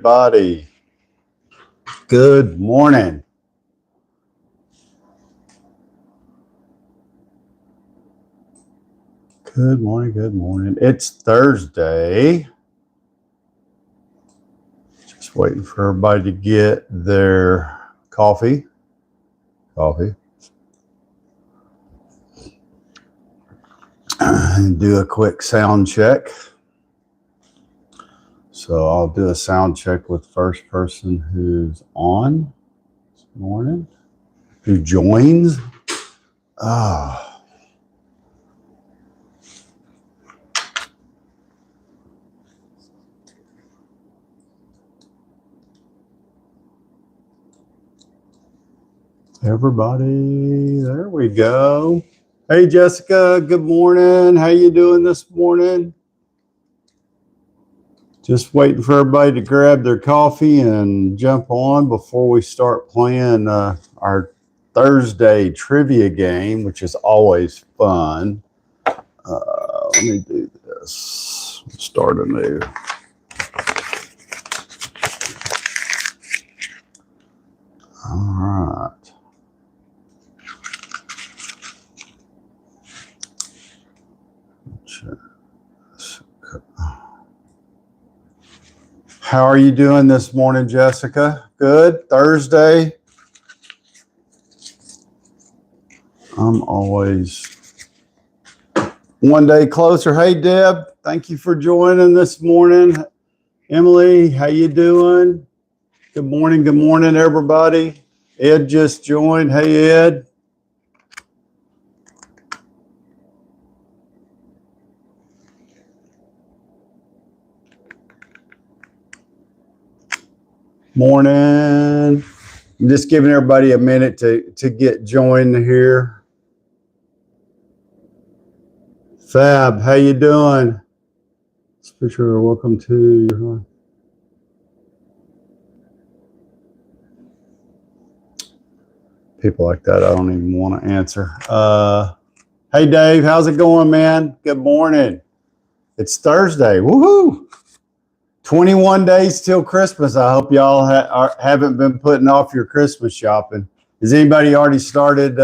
everybody. Good morning. Good morning, good morning. It's Thursday. Just waiting for everybody to get their coffee. And do a quick sound check. So I'll do a sound check with the first person who's on this morning, who joins. Everybody, there we go. Hey, Jessica, good morning. How you doing this morning? Just waiting for everybody to grab their coffee and jump on before we start playing our Thursday trivia game, which is always fun. Let me do this. Start anew. All right. How are you doing this morning, Jessica? Good? Thursday? I'm always one day closer. Hey, Deb, thank you for joining this morning. Emily, how you doing? Good morning, everybody. Ed just joined. Hey, Ed. Morning. I'm just giving everybody a minute to get joined here. Fab, how you doing? Speaker, welcome to your... People like that, I don't even want to answer. Hey, Dave, how's it going, man? Good morning. It's Thursday. Woohoo! 21 days till Christmas. I hope y'all haven't been putting off your Christmas shopping. Has anybody already started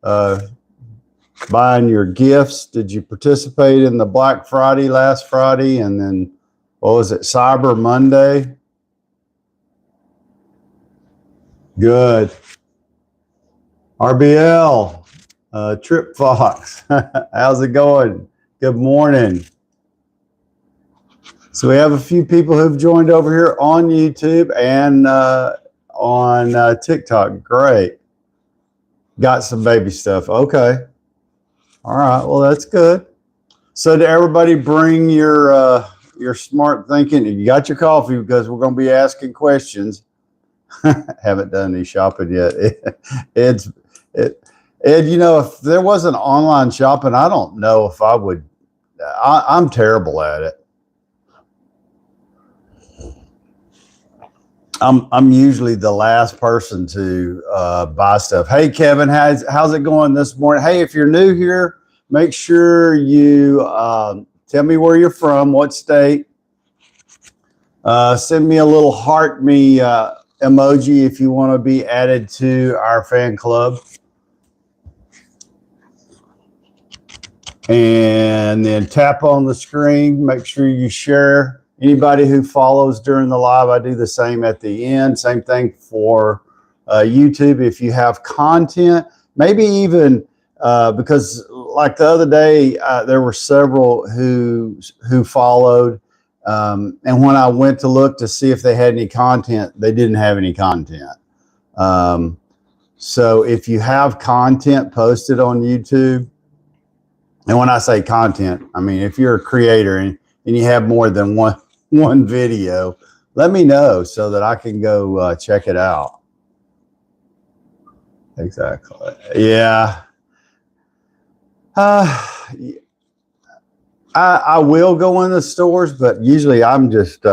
buying your gifts? Did you participate in the Black Friday last Friday? And then, what was it, Cyber Monday? Good. RBL, Trip Fox, how's it going? Good morning. So we have a few people who've joined over here on YouTube and on TikTok. Great. Got some baby stuff. Okay. All right. Well, that's good. So to everybody, bring your smart thinking. You got your coffee because we're going to be asking questions. Haven't done any shopping yet. Ed, you know, if there wasn't online shopping, I don't know if I would. I'm terrible at it. I'm usually the last person to buy stuff. Hey, Kevin, how's it going this morning? Hey, if you're new here, make sure you tell me where you're from, what state. Send me a little heart me emoji if you want to be added to our fan club. And then tap on the screen. Make sure you share. Anybody who follows during the live, I do the same at the end. Same thing for YouTube. If you have content, maybe even because like the other day, there were several who followed. And when I went to look to see if they had any content, they didn't have any content. So if you have content posted on YouTube, and when I say content, I mean, if you're a creator and you have more than one video, let me know so that I can go check it out. Exactly. Yeah. I will go in the stores, but usually I just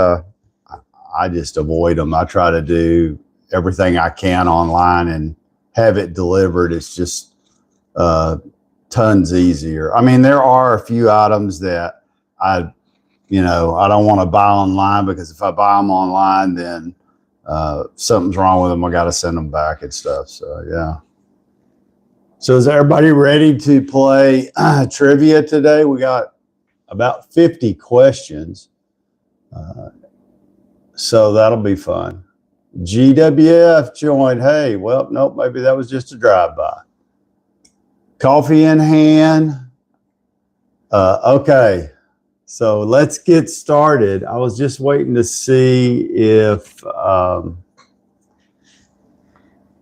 avoid them. I try to do everything I can online and have it delivered. It's just tons easier. I mean, there are a few items that I you know, I don't want to buy online because if I buy them online, then something's wrong with them. I got to send them back and stuff. So, yeah. So is everybody ready to play trivia today? We got about 50 questions. So that'll be fun. GWF joined. Hey, well, nope, maybe that was just a drive-by. Coffee in hand. Okay, so let's get started. I was just waiting to see if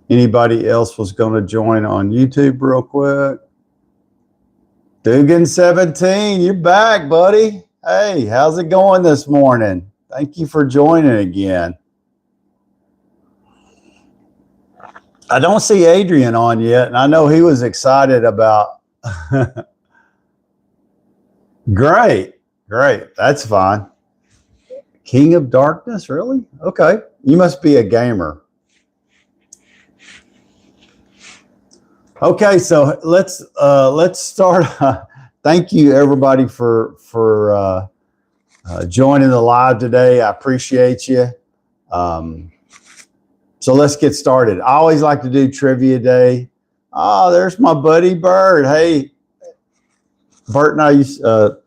anybody else was going to join on YouTube real quick. Dugan17, you're back, buddy. Hey, how's it going this morning? Thank you for joining again. I don't see Adrian on yet, and I know he was excited about. Great. That's fine. King of Darkness, really? Okay. You must be a gamer. Okay, so let's start. Thank you everybody for joining the live today. I appreciate you. So let's get started. I always like to do trivia day. Oh, there's my buddy Bird. Hey, Bert and I used Bird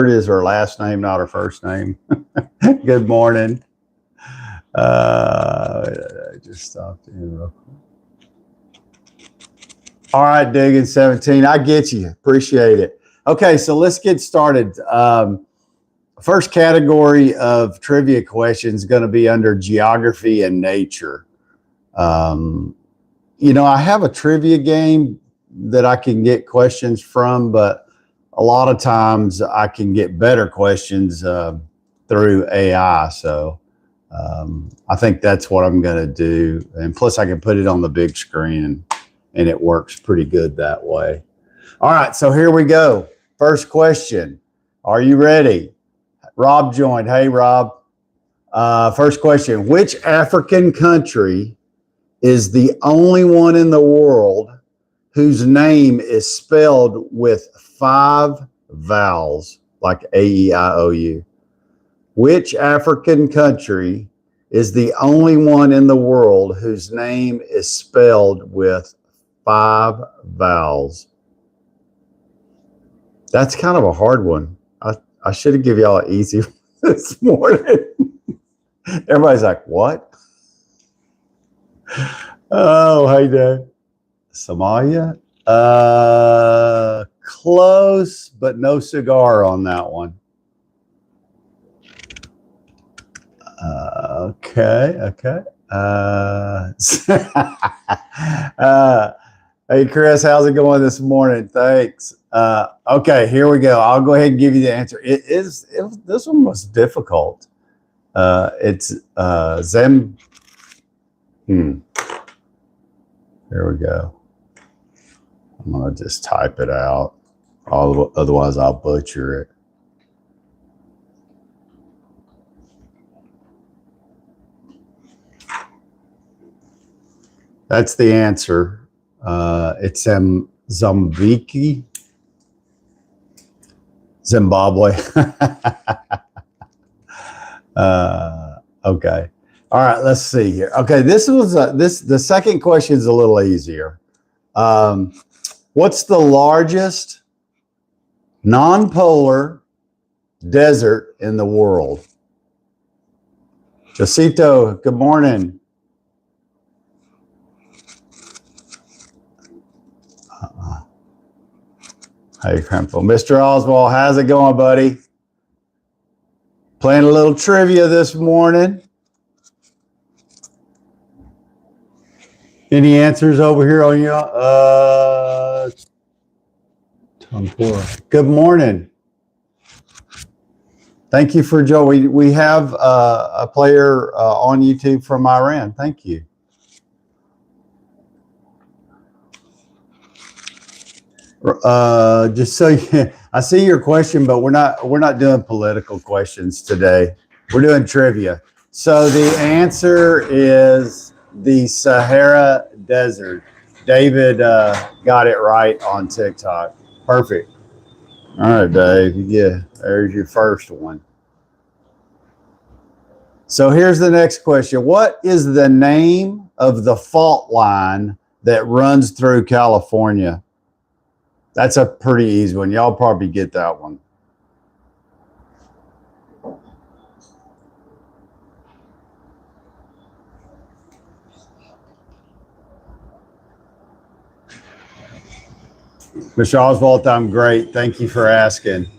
is her last name, not her first name. Good morning. I just stopped in real quick. All right, Dugan17, I get you. Appreciate it. Okay, so let's get started. First category of trivia questions is going to be under geography and nature. You know, I have a trivia game that I can get questions from, but a lot of times I can get better questions through AI. So I think that's what I'm going to do. And plus I can put it on the big screen and it works pretty good that way. All right, so here we go. First question. Are you ready? Rob joined. Hey, Rob. First question. Which African country is the only one in the world whose name is spelled with 5 vowels, like A-E-I-O-U? Which African country is the only one in the world whose name is spelled with 5 vowels? That's kind of a hard one. I should have given y'all an easy one this morning. Everybody's like, what? Oh, hey, Dad. Somalia? Close, but no cigar on that one. Okay. Hey, Chris, how's it going this morning? Thanks. Okay, here we go. I'll go ahead and give you the answer. This one was difficult. It's Zem. Here we go. I'm going to just type it out. Otherwise, I'll butcher it. That's the answer. It's Mozambique, Zimbabwe. Okay. All right. Let's see here. Okay. This was the second question is a little easier. What's the largest non-polar desert in the world? Josito, good morning. Hey, Crumpel. Mr. Oswald, how's it going, buddy? Playing a little trivia this morning. Any answers over here on your good morning. Thank you for joining. We have a player on YouTube from Iran. Thank you. Just so I see your question, but we're not doing political questions today. We're doing trivia. So the answer is the Sahara Desert. David got it right on TikTok. Perfect. All right, Dave. Yeah, there's your first one. So here's the next question. What is the name of the fault line that runs through California? That's a pretty easy one. Y'all probably get that one. Mr. Oswald, I'm great. Thank you for asking.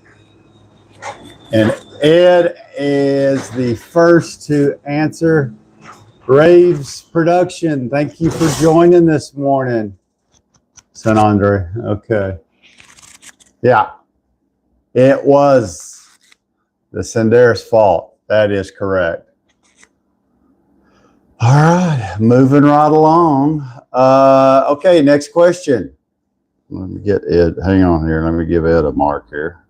And Ed is the first to answer. Graves Production, thank you for joining this morning. San Andre, okay. Yeah, it was the Senderis fault. That is correct. All right, moving right along. Okay, next question. Let me get Ed. Hang on here. Let me give Ed a mark here.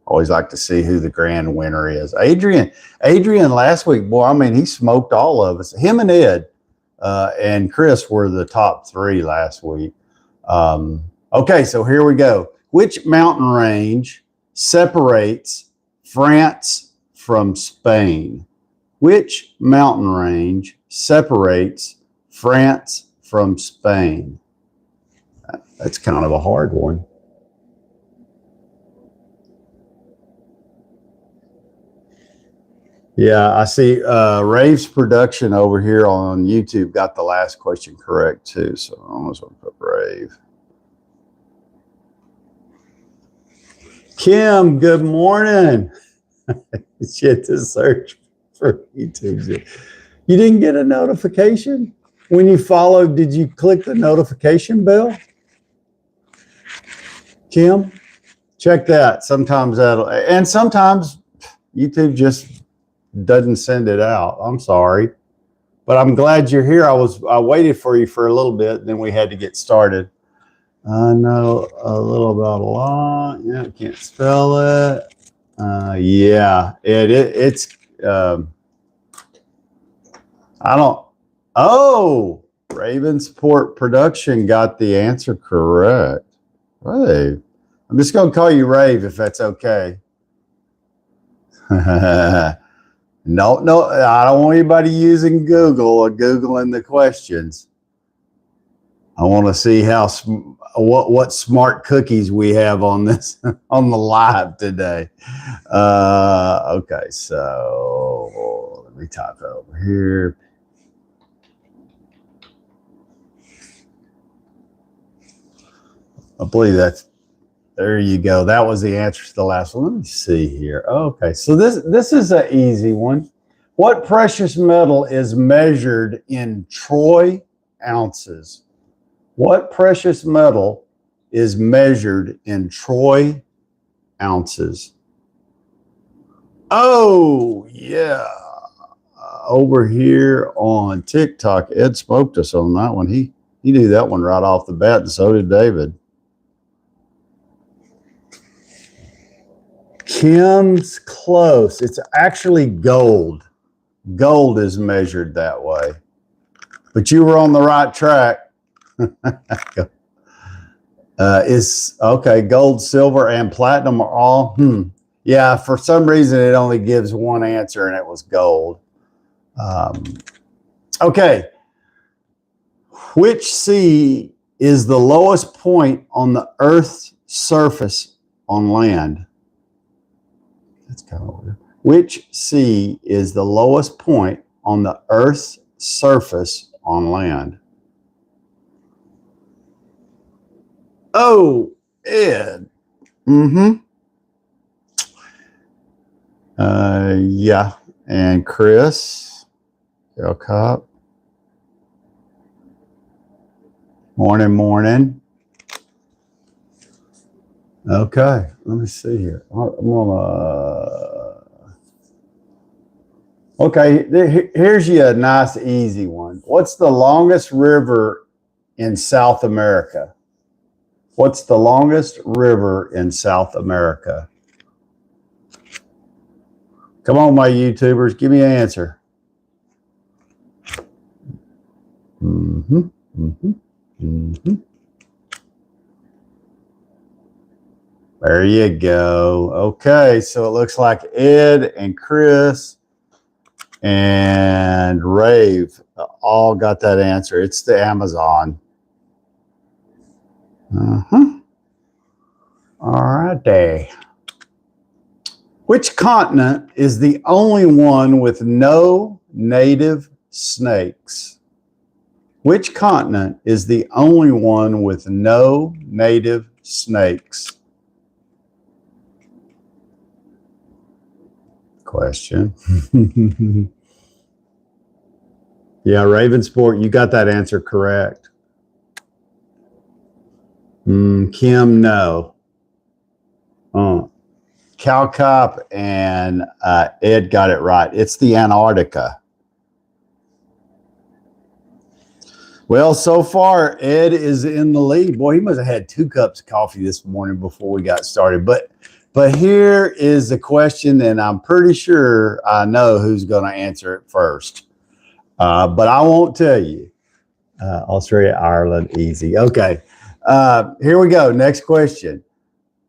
Always like to see who the grand winner is. Adrian last week, boy, I mean, he smoked all of us. Him and Ed and Chris were the top three last week. Okay, so here we go. Which mountain range separates France from Spain? Which mountain range separates France from Spain? That's kind of a hard one. Yeah, I see Rave's Production over here on YouTube got the last question correct too. So I almost want to put Rave. Kim, good morning. Shit to search for YouTube. You didn't get a notification when you followed? Did you click the notification bell? Kim, check that. Sometimes that'll, and sometimes YouTube just doesn't send it out. I'm sorry, but I'm glad you're here. I waited for you for a little bit, then we had to get started. I know a little about a lot. Yeah, I can't spell it. Yeah, it's. I don't. Oh, Ravensport Production got the answer correct. Rave. I'm just gonna call you Rave if that's okay. No, I don't want anybody using Google or Googling the questions. I want to see how what smart cookies we have on this on the live today. Okay, so let me type it over here. I believe that's, there you go. That was the answer to the last one. Let me see here. Okay, so this is an easy one. What precious metal is measured in troy ounces? What precious metal is measured in troy ounces? Oh, yeah. Over here on TikTok, Ed smoked us on that one. He knew that one right off the bat, and so did David. Kim's close. It's actually gold. Gold is measured that way. But you were on the right track. Is okay, gold, silver, and platinum are all. Yeah, for some reason it only gives one answer, and it was gold. Okay. Which sea is the lowest point on the Earth's surface on land? That's kind of weird. Which sea is the lowest point on the Earth's surface on land? Oh, Ed. Yeah. And Chris. Cop. Morning. Okay, let me see here. I'm gonna. Okay, here's you a nice, easy one. What's the longest river in South America? What's the longest river in South America? Come on, my YouTubers, give me an answer. There you go. Okay, so it looks like Ed and Chris and Rave all got that answer. It's the Amazon. All righty. Which continent is the only one with no native snakes? Which continent is the only one with no native snakes? Question. Yeah, Ravensport, you got that answer correct. Kim, no. Cal Cop and Ed got it right. It's the Antarctica. Well, so far, Ed is in the lead. Boy, he must have had 2 cups of coffee this morning before we got started. But here is the question, and I'm pretty sure I know who's going to answer it first. But I won't tell you. Australia, Ireland, easy. Okay. Here we go. Next question.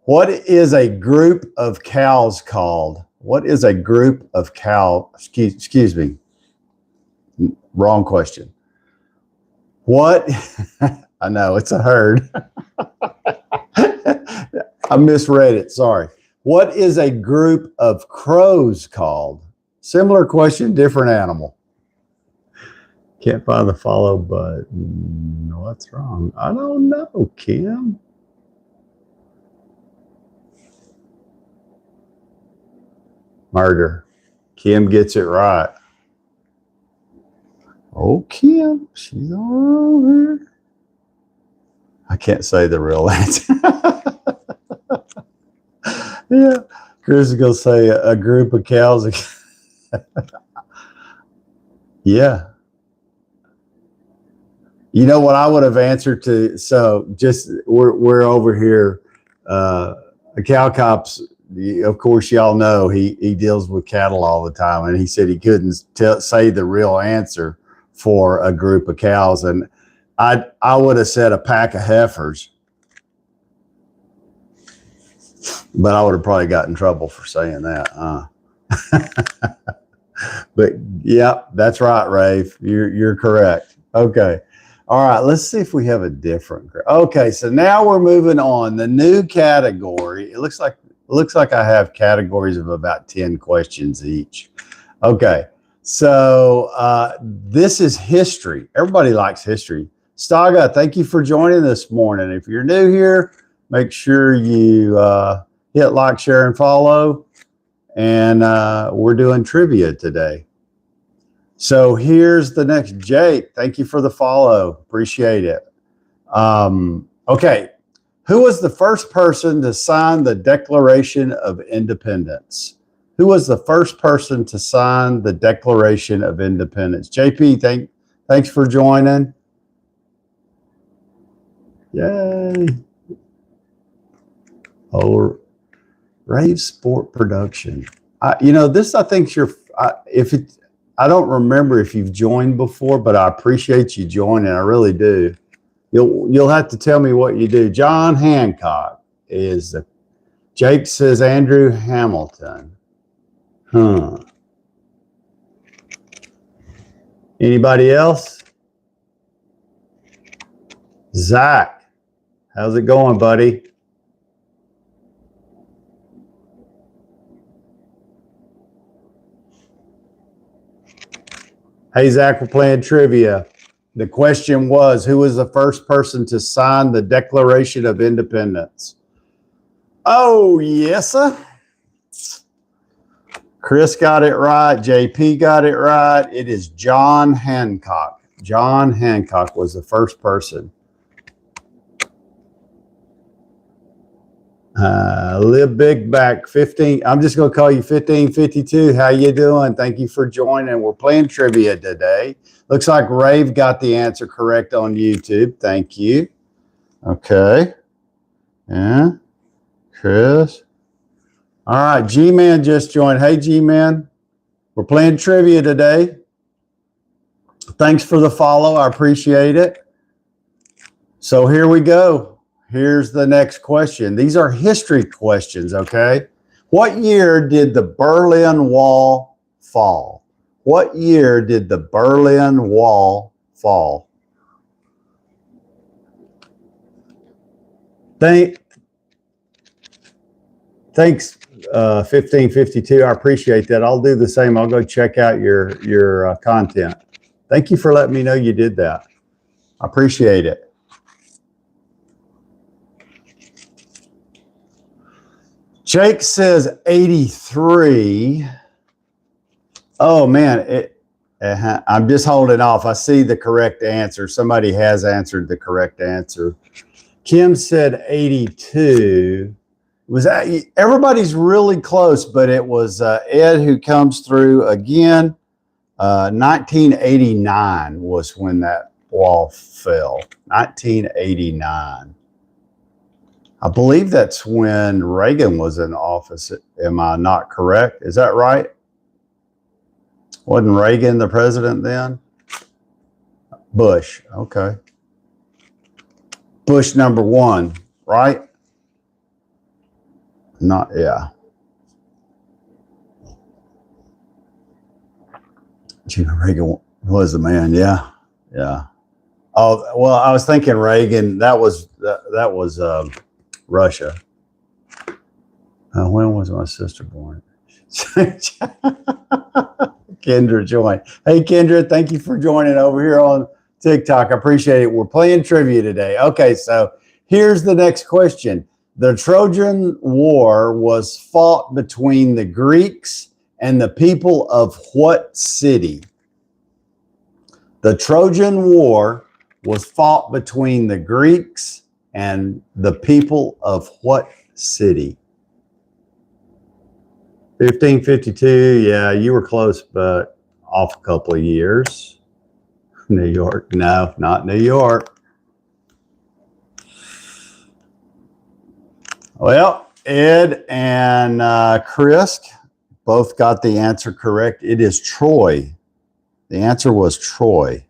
What is a group of cows called? What is a group of cows? Excuse me. Wrong question. What? I know, it's a herd. I misread it. Sorry. What is a group of crows called? Similar question, different animal. Can't find the follow button. What's wrong? I don't know, Kim. Murder. Kim gets it right. Oh, Kim, she's all over. I can't say the real answer. Yeah, Chris is gonna say a group of cows. Yeah. You know what I would have answered to? So just we're over here. A cow cops. Of course, y'all know he deals with cattle all the time, and he said he couldn't say the real answer for a group of cows, and I would have said a pack of heifers, but I would have probably got in trouble for saying that. But yeah, that's right, Rafe. You're correct. Okay. All right, let's see if we have a different. Okay, so now we're moving on. The new category. It looks like I have categories of about 10 questions each. Okay, so this is history. Everybody likes history. Staga, thank you for joining this morning. If you're new here, make sure you hit like, share, and follow. And we're doing trivia today. So here's the next. Jake, thank you for the follow. Appreciate it. Okay. Who was the first person to sign the Declaration of Independence? Who was the first person to sign the Declaration of Independence? JP, thanks for joining. Yay. Oh, Rave Sport Production. This I think I don't remember if you've joined before, but I appreciate you joining. I really do. You'll have to tell me what you do. John Hancock is Jake says Andrew Hamilton. Anybody else? Zach, how's it going, buddy? Hey, Zach, we're playing trivia. The question was, who was the first person to sign the Declaration of Independence? Oh, yes, sir. Chris got it right. JP got it right. It is John Hancock. John Hancock was the first person. Live Big Back 15. I'm just going to call you 1552. How you doing? Thank you for joining. We're playing trivia today. Looks like Rave got the answer correct on YouTube. Thank you. Okay. Yeah. Chris. All right. G-Man just joined. Hey, G-Man. We're playing trivia today. Thanks for the follow. I appreciate it. So here we go. here's the next question. These are history questions, okay? What year did the Berlin Wall fall? What year did the Berlin Wall fall? Thanks, 1552. I appreciate that. I'll do the same. I'll go check out your content. Thank you for letting me know you did that. I appreciate it. Jake says 83. Oh man, I'm just holding off. I see the correct answer. Somebody has answered the correct answer. Kim said 82. Was that, everybody's really close, but it was Ed who comes through again. 1989 was when that wall fell. 1989. I believe that's when Reagan was in office. Am I not correct? Is that right? Wasn't Reagan the president then? Bush, okay. Bush number 1, right? Not, yeah. Reagan was the man, yeah, yeah. Oh, well, I was thinking Reagan, that was Russia. When was my sister born? Kendra joined. Hey, Kendra, thank you for joining over here on TikTok. I appreciate it. We're playing trivia today. Okay, so here's the next question. The Trojan War was fought between the Greeks and the people of what city? The Trojan War was fought between the Greeks and the people of what city? 1552, yeah, you were close, but off a couple of years. New York, no, not New York. Well, Ed and Chris both got the answer correct. It is Troy. The answer was Troy.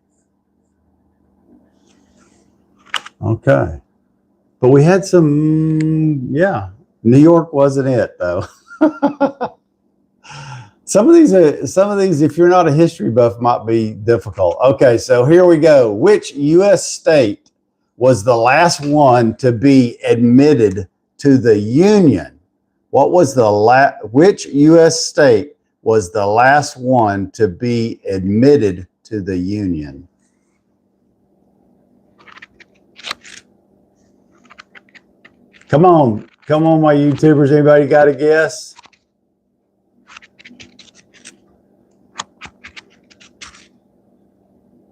Okay. But we had some, yeah, New York wasn't it though. Some of these, if you're not a history buff, might be difficult. Okay, so here we go. Which U.S. state was the last one to be admitted to the Union? What was the which U.S. state was the last one to be admitted to the Union? Come on, my YouTubers. Anybody got a guess?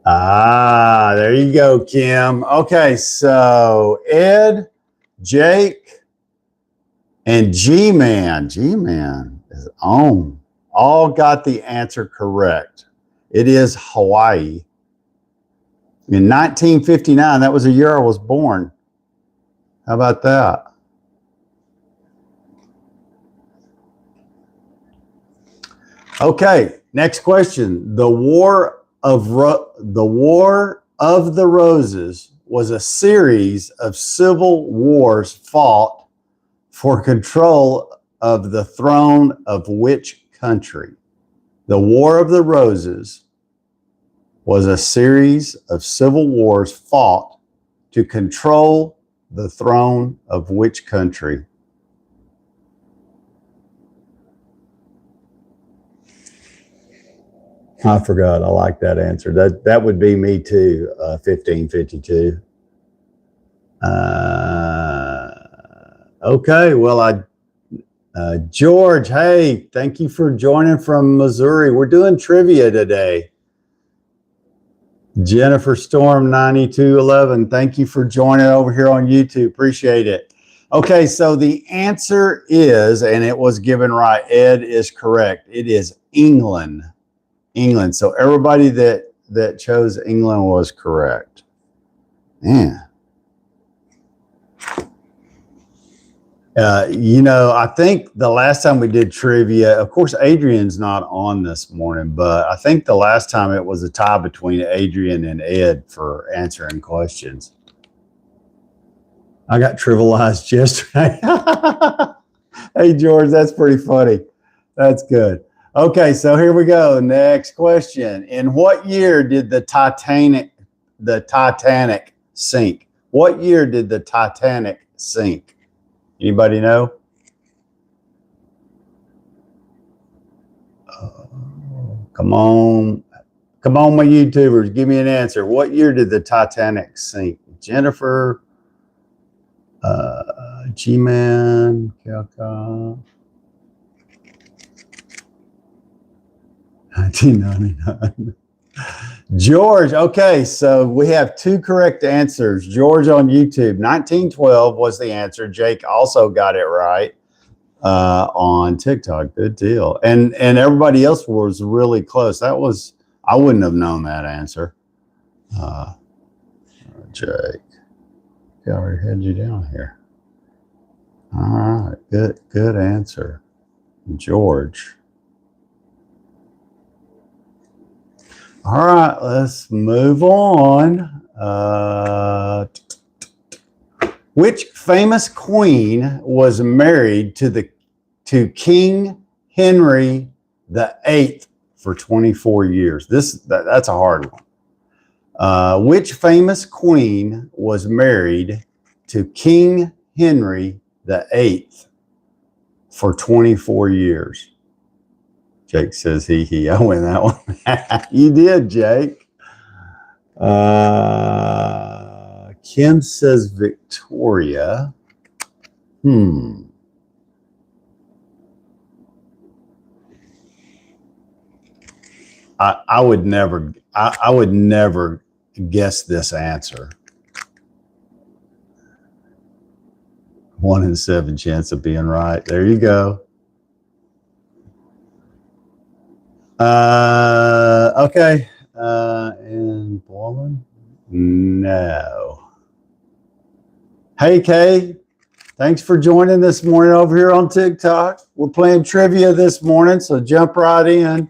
Ah, there you go, Kim. Okay, so Ed, Jake, and G-Man is on. All got the answer correct. It is Hawaii. In 1959, that was the year I was born. How about that? Okay, next question. The War of the Roses was a series of civil wars fought for control of the throne of which country? The War of the Roses was a series of civil wars fought to control the throne of which country? I forgot. I like that answer. That would be me too. 1552. Okay. Well, George, hey, thank you for joining from Missouri. We're doing trivia today. Jennifer Storm 9211. Thank you for joining over here on YouTube. Appreciate it. Okay, so the answer is, and it was given right, Ed is correct. It is England. England. So everybody that chose England was correct. Yeah. I think the last time we did trivia, of course, Adrian's not on this morning, but I think the last time it was a tie between Adrian and Ed for answering questions. I got trivialized yesterday. Hey, George, that's pretty funny. That's good. Okay, so here we go. Next question. In what year did the Titanic sink? What year did the Titanic sink? Anybody know? Come on. Come on, my YouTubers. Give me an answer. What year did the Titanic sink? Jennifer, G-Man, Kelka. 1999. George, okay, so we have two correct answers. George on YouTube, 1912 was the answer. Jake also got it right on TikTok. Good deal. And everybody else was really close. That was, I wouldn't have known that answer. Jake, yeah, I already had you down here. All right, good answer. George. All right, let's move on. Which famous queen was married to King Henry VIII for 24 years? That's a hard one. Which famous queen was married to King Henry VIII for 24 years? Jake says he. I win that one. You did, Jake. Kim says Victoria. I would never guess this answer. 1 in 7 chance of being right. There you go. Okay. And Baldwin? No. Hey, Kay. Thanks for joining this morning over here on TikTok. We're playing trivia this morning, so jump right in.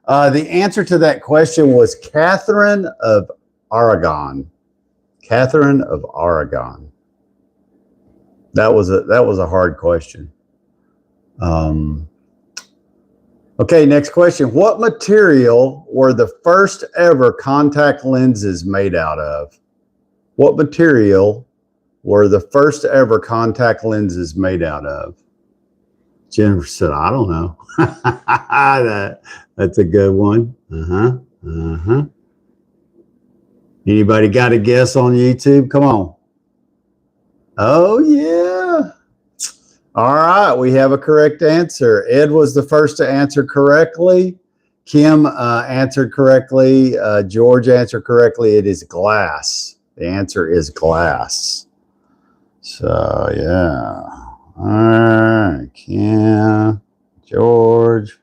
The answer to that question was Catherine of Aragon. Catherine of Aragon. That was a hard question. Okay, next question. What material were the first ever contact lenses made out of? What material were the first ever contact lenses made out of? Jennifer said, I don't know. That's a good one. Anybody got a guess on YouTube? Come on. Oh, yeah. All right, we have a correct answer. Ed was the first to answer correctly. Kim answered correctly. George answered correctly. It is glass. The answer is glass. So, yeah. All right, Kim, George.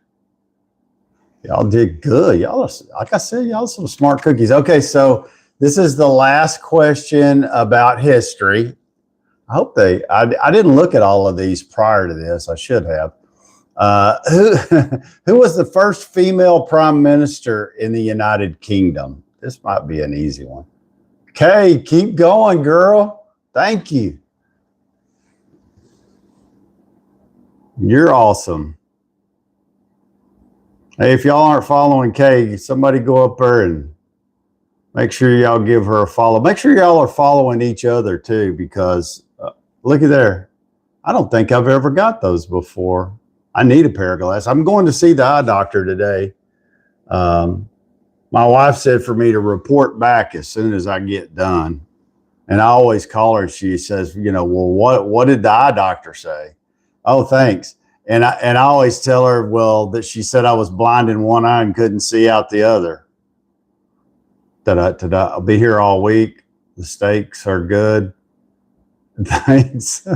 Y'all did good. Y'all, like I said, y'all some smart cookies. Okay, so this is the last question about history. I hope I didn't look at all of these prior to this. I should have. Who was the first female prime minister in the United Kingdom? This might be an easy one. Okay, keep going, girl. Thank you. You're awesome. Hey, if y'all aren't following Kay, somebody go up there and make sure y'all give her a follow. Make sure y'all are following each other too, because look at there. I don't think I've ever got those before. I need a pair of glasses. I'm going to see the eye doctor today. My wife said for me to report back as soon as I get done. And I always call her and she says, you know, well, what did the eye doctor say? Oh, thanks. And I always tell her, well, that she said I was blind in one eye and couldn't see out the other. I'll be here all week. The steaks are good. Thanks.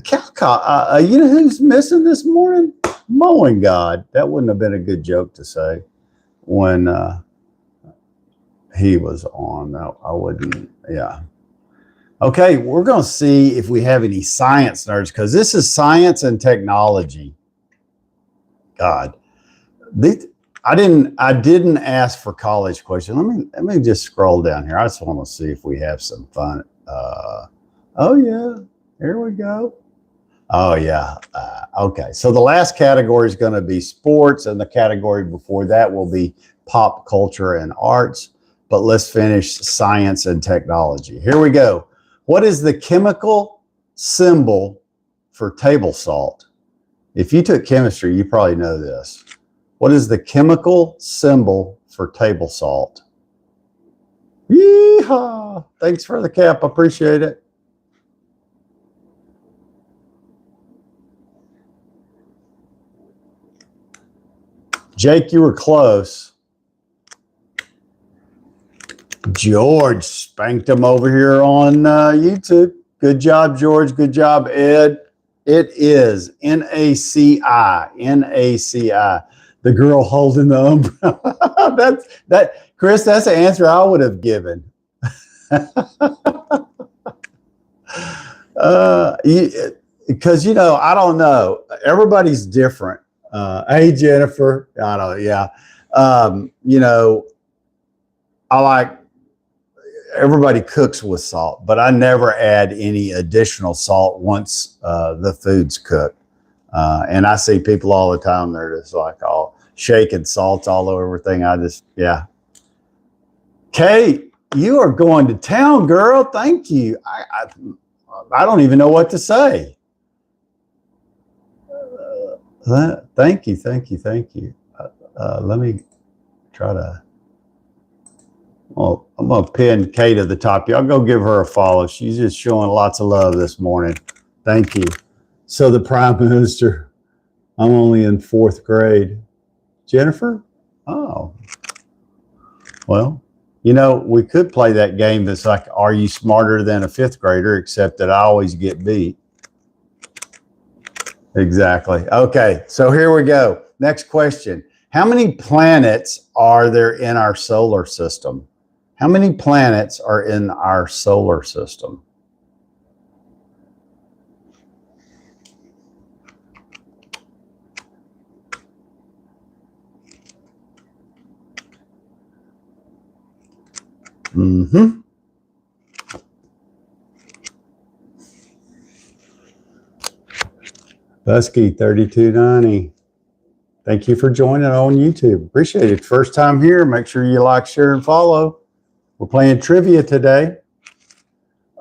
Calcott, you know who's missing this morning? Mowing God. That wouldn't have been a good joke to say when he was on. I wouldn't, yeah. Okay, we're going to see if we have any science nerds, because this is science and technology. God, I didn't ask for college questions. Let me just scroll down here. I just want to see if we have some fun Oh, yeah. Here we go. Oh, yeah. Okay. So the last category is going to be sports, and the category before that will be pop culture and arts. But let's finish science and technology. Here we go. What is the chemical symbol for table salt? If you took chemistry, you probably know this. What is the chemical symbol for table salt? Yeehaw! Thanks for the cap. I appreciate it. Jake, you were close. George spanked him over here on YouTube. Good job, George. Good job, Ed. It is NACI. NACI. The girl holding the umbrella. Chris, that's the answer I would have given. Because, I don't know. Everybody's different. Hey, Jennifer. I don't, yeah. I like, everybody cooks with salt, but I never add any additional salt once the food's cooked. And I see people all the time, they're just like all shaking salts all over everything. Yeah. Kate, you are going to town, girl. Thank you. I don't even know what to say. Thank you. Let me try to. Well, I'm going to pin Kate at the top. Y'all go give her a follow. She's just showing lots of love this morning. Thank you. So the Prime Minister, I'm only in 4th grade. Jennifer? Oh. Well, we could play that game that's like, are you smarter than a 5th grader, except that I always get beat. Exactly. Okay, so here we go. Next question. How many planets are there in our solar system? How many planets are in our solar system? Mm-hmm. Busky 3290. Thank you for joining on YouTube. Appreciate it. First time here. Make sure you like, share, and follow. We're playing trivia today.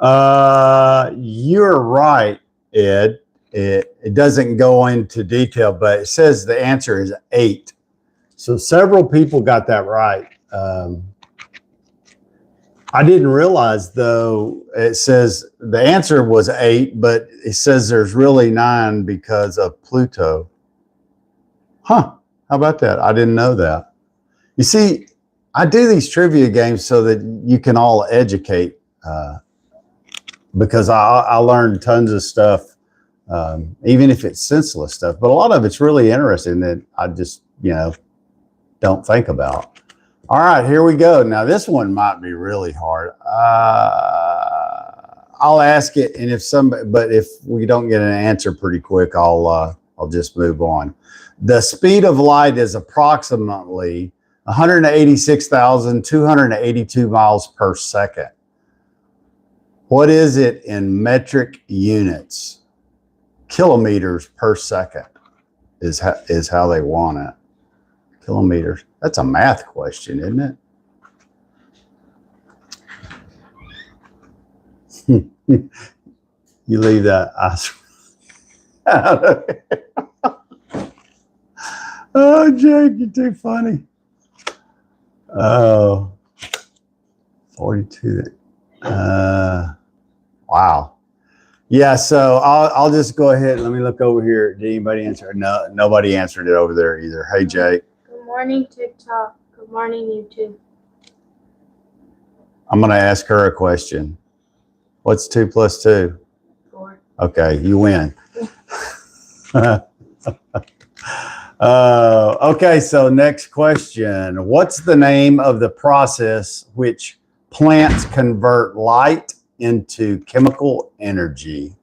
You're right, Ed. It doesn't go into detail, but it says the answer is 8. So several people got that right. I didn't realize, though, it says the answer was 8, but it says there's really 9 because of Pluto. Huh. How about that? I didn't know that. You see, I do these trivia games so that you can all educate, because I learned tons of stuff, even if it's senseless stuff. But a lot of it's really interesting that I just, don't think about. All right, here we go. Now, this one might be really hard. I'll ask it, and if we don't get an answer pretty quick, I'll just move on. The speed of light is approximately 186,282 miles per second. What is it in metric units? Kilometers per second is how they want it. Kilometers. That's a math question, isn't it? You leave that. Oh, Jake, you're too funny. Oh, 42. Wow. Yeah, so I'll just go ahead. Let me look over here. Did anybody answer? No, nobody answered it over there either. Hey, Jake. Good morning, TikTok. Good morning, YouTube. I'm going to ask her a question. What's 2 plus 2? 4. Okay, you win. Okay, so next question. What's the name of the process which plants convert light into chemical energy?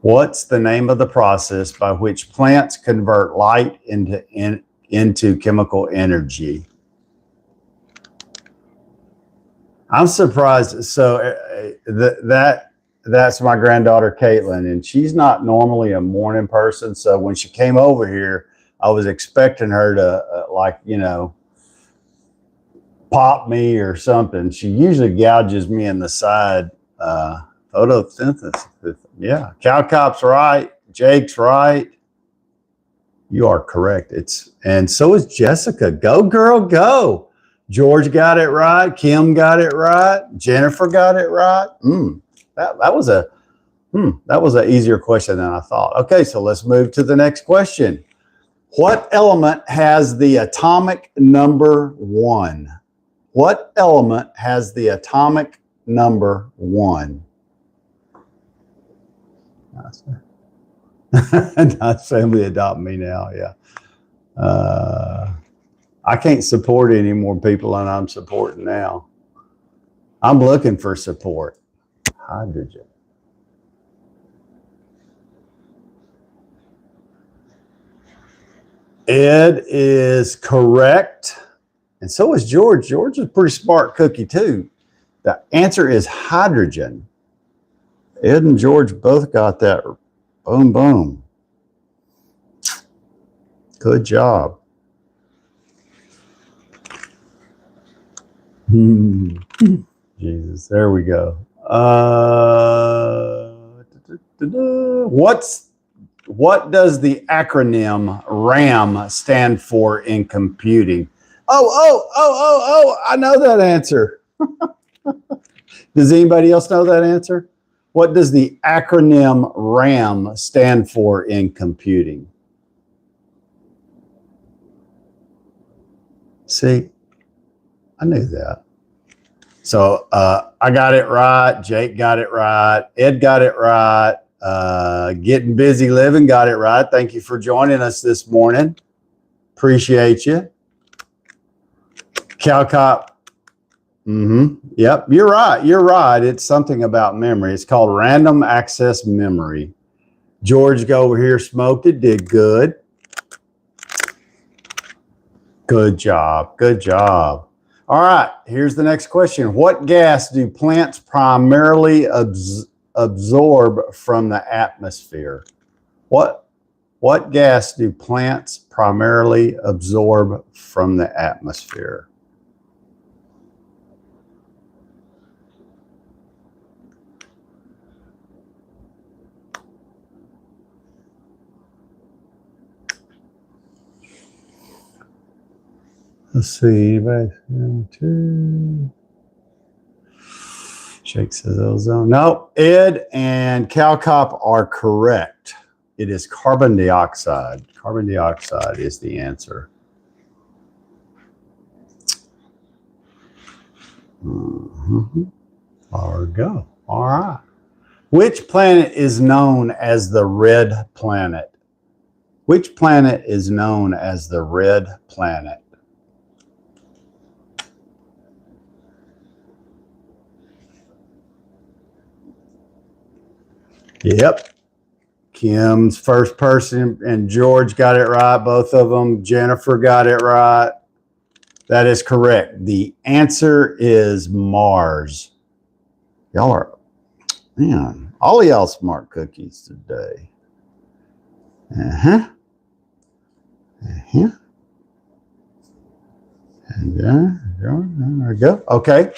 What's the name of the process by which plants convert light into chemical energy? I'm surprised. So that's my granddaughter Caitlin, and she's not normally a morning person. So when she came over here, I was expecting her to pop me or something. She usually gouges me in the side. Photosynthesis. Yeah, Cow Cop's right. Jake's right. You are correct. And so is Jessica. Go girl, go. George got it right. Kim got it right. Jennifer got it right. That was an easier question than I thought. Okay, so let's move to the next question. What element has the atomic number 1? What element has the atomic number 1? Not family adopt me now. Yeah. I can't support any more people than I'm supporting now. I'm looking for support. Hydrogen. Ed is correct. And so is George. George is a pretty smart cookie too. The answer is hydrogen. Ed and George both got that. Boom, boom. Good job. Jesus, there we go. What does the acronym RAM stand for in computing? Oh, I know that answer. Does anybody else know that answer? What does the acronym RAM stand for in computing? See, I knew that. So I got it right. Jake got it right. Ed got it right. Getting Busy Living got it right. Thank you for joining us this morning. Appreciate you. Calcop. Yep, you're right. You're right. It's something about memory. It's called random access memory. George over here smoked it, did good. Good job. Good job. All right, here's the next question. What gas do plants primarily absorb from the atmosphere? What gas do plants primarily absorb from the atmosphere? Let's see. Jake says ozone. No, Ed and Calcop are correct. It is carbon dioxide. Carbon dioxide is the answer. There we go. All right. Which planet is known as the red planet? Which planet is known as the red planet? Yep. Kim's first person and George got it right. Both of them. Jennifer got it right. That is correct. The answer is Mars. Y'all are, man, all of y'all smart cookies today. And there we go. Okay.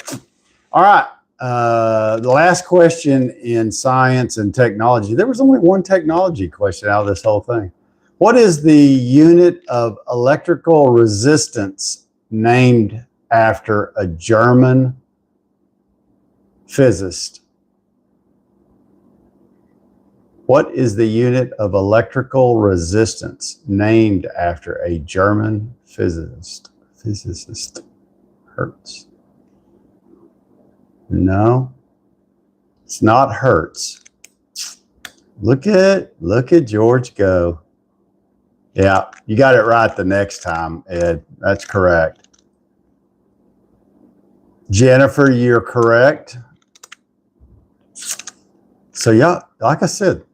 All right. The last question in science and technology. There was only one technology question out of this whole thing. What is the unit of electrical resistance named after a German physicist? What is the unit of electrical resistance named after a German physicist? Hertz. No, it's not Hertz. Look at George go. Yeah, you got it right the next time, Ed. That's correct. Jennifer, you're correct. So yeah, like I said,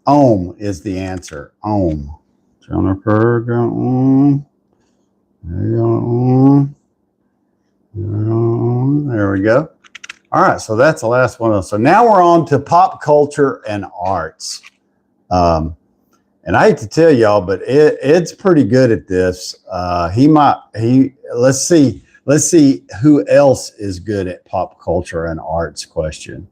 ohm is the answer. Ohm. Jennifer, go ohm. There we go. All right, so that's the last one. So now we're on to pop culture and arts. And I hate to tell y'all, but Ed's pretty good at this. Let's see who else is good at pop culture and arts question.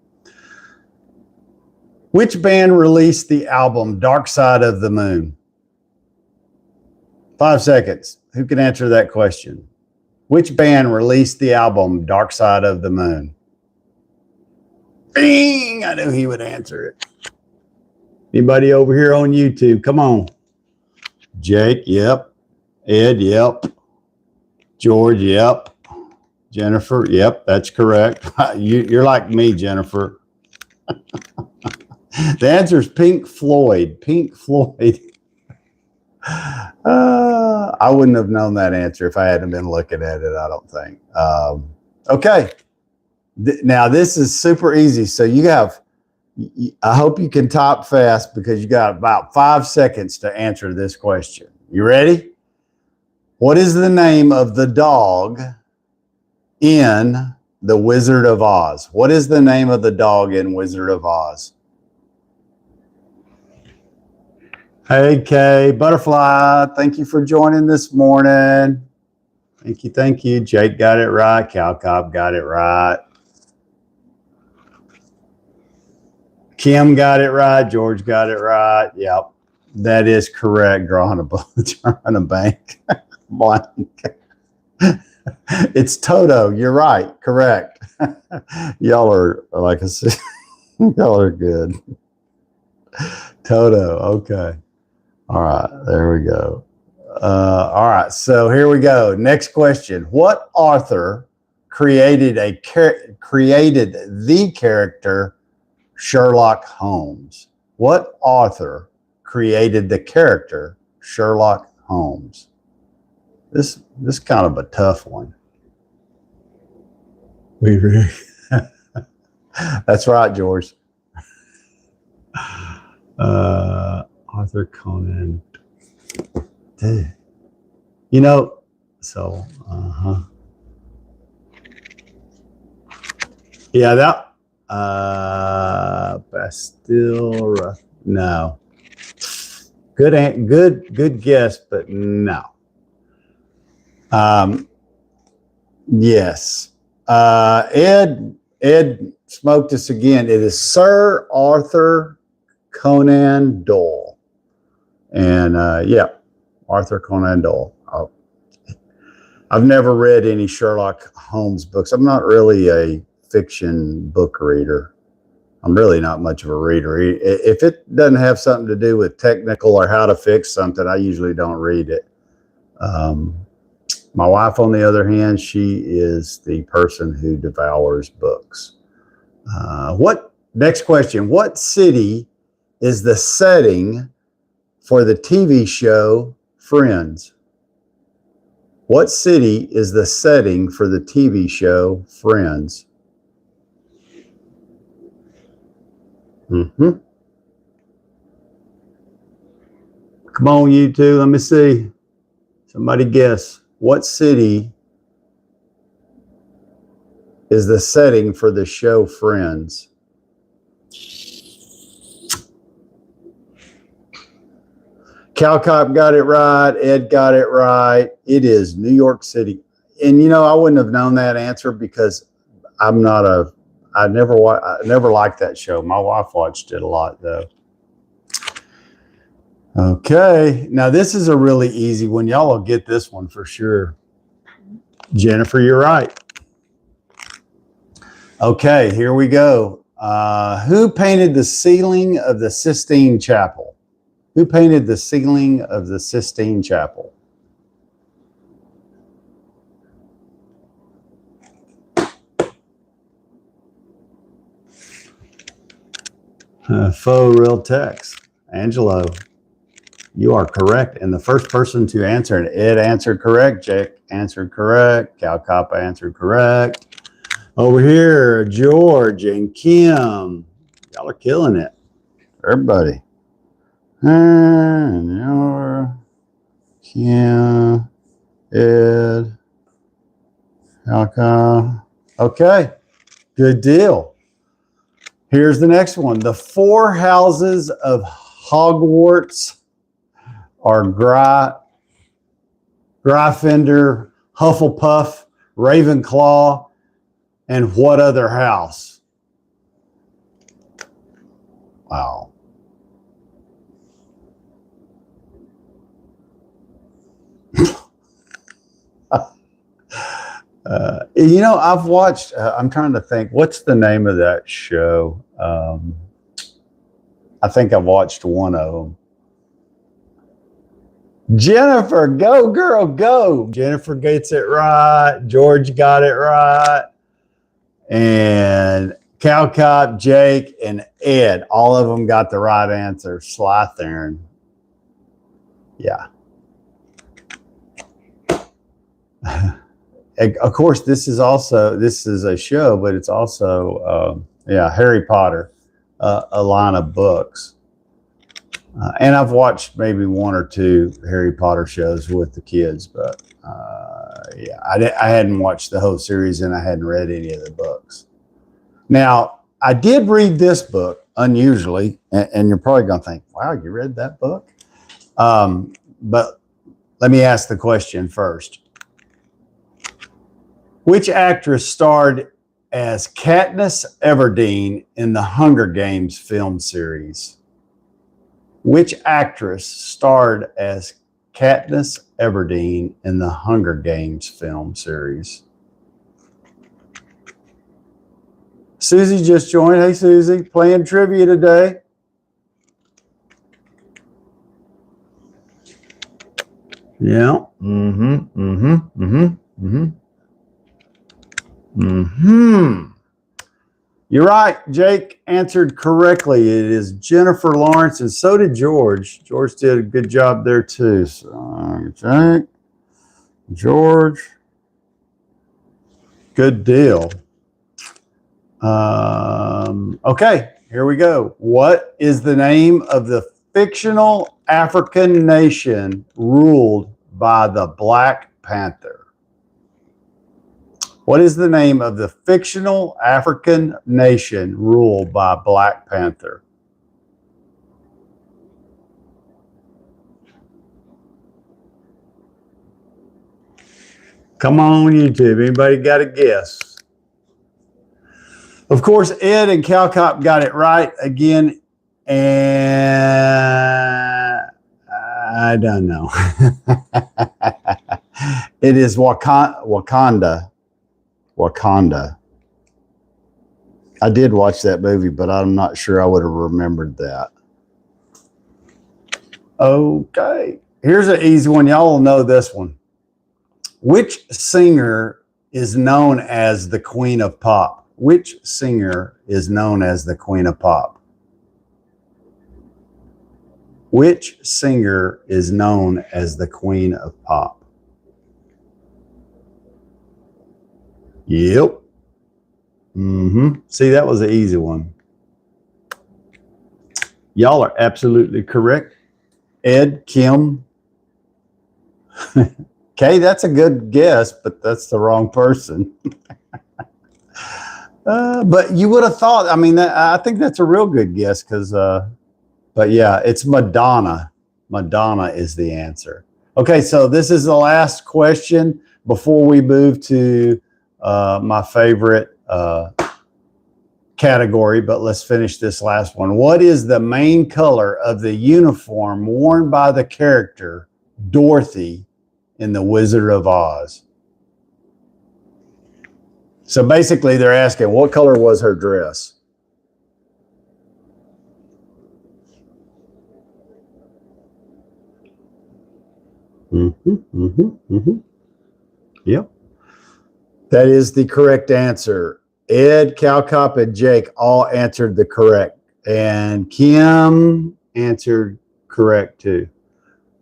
Which band released the album Dark Side of the Moon? 5 seconds. Who can answer that question? Which band released the album Dark Side of the Moon? Bing! I knew he would answer it. Anybody over here on YouTube? Come on. Jake, yep. Ed, yep. George, yep. Jennifer, yep, that's correct. You're like me, Jennifer. The answer is Pink Floyd. Pink Floyd. I wouldn't have known that answer if I hadn't been looking at it, I don't think. Okay. Now, this is super easy. So I hope you can type fast because you got about 5 seconds to answer this question. You ready? What is the name of the dog in The Wizard of Oz? What is the name of the dog in Wizard of Oz? Hey, Kay, Butterfly, thank you for joining this morning. Thank you. Jake got it right. Cal Cobb got it right. Kim got it right. George got it right. Yep, that is correct. Drawing a bank. Blank. It's Toto. You're right. Correct. Y'all are, like I said, y'all are good. Toto. Okay. All right. There we go. All right. So here we go. Next question. What author created the character Sherlock Holmes? What author created the character Sherlock Holmes? This is kind of a tough one. That's right, George. Arthur Conan. Dude. You know, so yeah, that Bastille. No. Good guess, but no. Yes. Ed smoked us again. It is Sir Arthur Conan Doyle. And yeah, Arthur Conan Doyle. I've never read any Sherlock Holmes books. I'm not really a fiction book reader. I'm really not much of a reader. If it doesn't have something to do with technical or how to fix something, I usually don't read it. My wife, on the other hand, she is the person who devours books. Next question. What city is the setting for the TV show Friends? What city is the setting for the TV show Friends? Come on, you two. Let me see. Somebody guess. What city is the setting for the show Friends? Cal Cop got it right. Ed got it right. It is New York City. And you know, I wouldn't have known that answer because I never liked that show. My wife watched it a lot though. Okay, now this is a really easy one. Y'all will get this one for sure. Jennifer, you're right. Okay, here we go. Who painted the ceiling of the Sistine Chapel? Who painted the ceiling of the Sistine Chapel? Faux real text. Angelo. You are correct. And the first person to answer it, Ed answered correct. Jake answered correct. Cal Kappa answered correct. Over here, George and Kim. Y'all are killing it. Everybody. And Kim, Ed, Cal. Okay. Good deal. Here's the next one. The four houses of Hogwarts are Gryffindor, Hufflepuff, Ravenclaw, and what other house? Wow. I've watched, I'm trying to think, what's the name of that show? I think I've watched one of them. Jennifer, go girl, go. Jennifer gets it right. George got it right. And Cal Cop, Jake, and Ed, all of them got the right answer. Slytherin. Yeah. Of course, this is a show, but it's also, Harry Potter, a line of books. And I've watched maybe one or two Harry Potter shows with the kids, but I hadn't watched the whole series and I hadn't read any of the books. Now, I did read this book, unusually, and you're probably going to think, wow, you read that book? But let me ask the question first. Which actress starred as Katniss Everdeen in the Hunger Games film series? Which actress starred as Katniss Everdeen in the Hunger Games film series? Susie just joined. Hey, Susie, playing trivia today. Yeah. You're right. Jake answered correctly. It is Jennifer Lawrence, and so did George. George did a good job there too. So, Jake, George, good deal. Okay, here we go. What is the name of the fictional African nation ruled by the Black Panther? What is the name of the fictional African nation ruled by Black Panther? Come on, YouTube. Anybody got a guess? Of course, Ed and Cal Cop got it right again, and I don't know. It is Wakanda. Wakanda. I did watch that movie, but I'm not sure I would have remembered that. Okay, here's an easy one. Y'all will know this one. Which singer is known as the Queen of Pop? Which singer is known as the Queen of Pop? Which singer is known as the Queen of Pop? Yep. See, that was an easy one. Y'all are absolutely correct. Ed, Kim. Okay, that's a good guess, but that's the wrong person. But you would have thought, I mean, I think that's a real good guess because, but yeah, it's Madonna. Madonna is the answer. Okay, so this is the last question before we move to my favorite category, but let's finish this last one. What is the main color of the uniform worn by the character Dorothy in The Wizard of Oz? So basically they're asking, what color was her dress? Yep. That is the correct answer. Ed, Cal Cop, and Jake all answered the correct. And Kim answered correct too.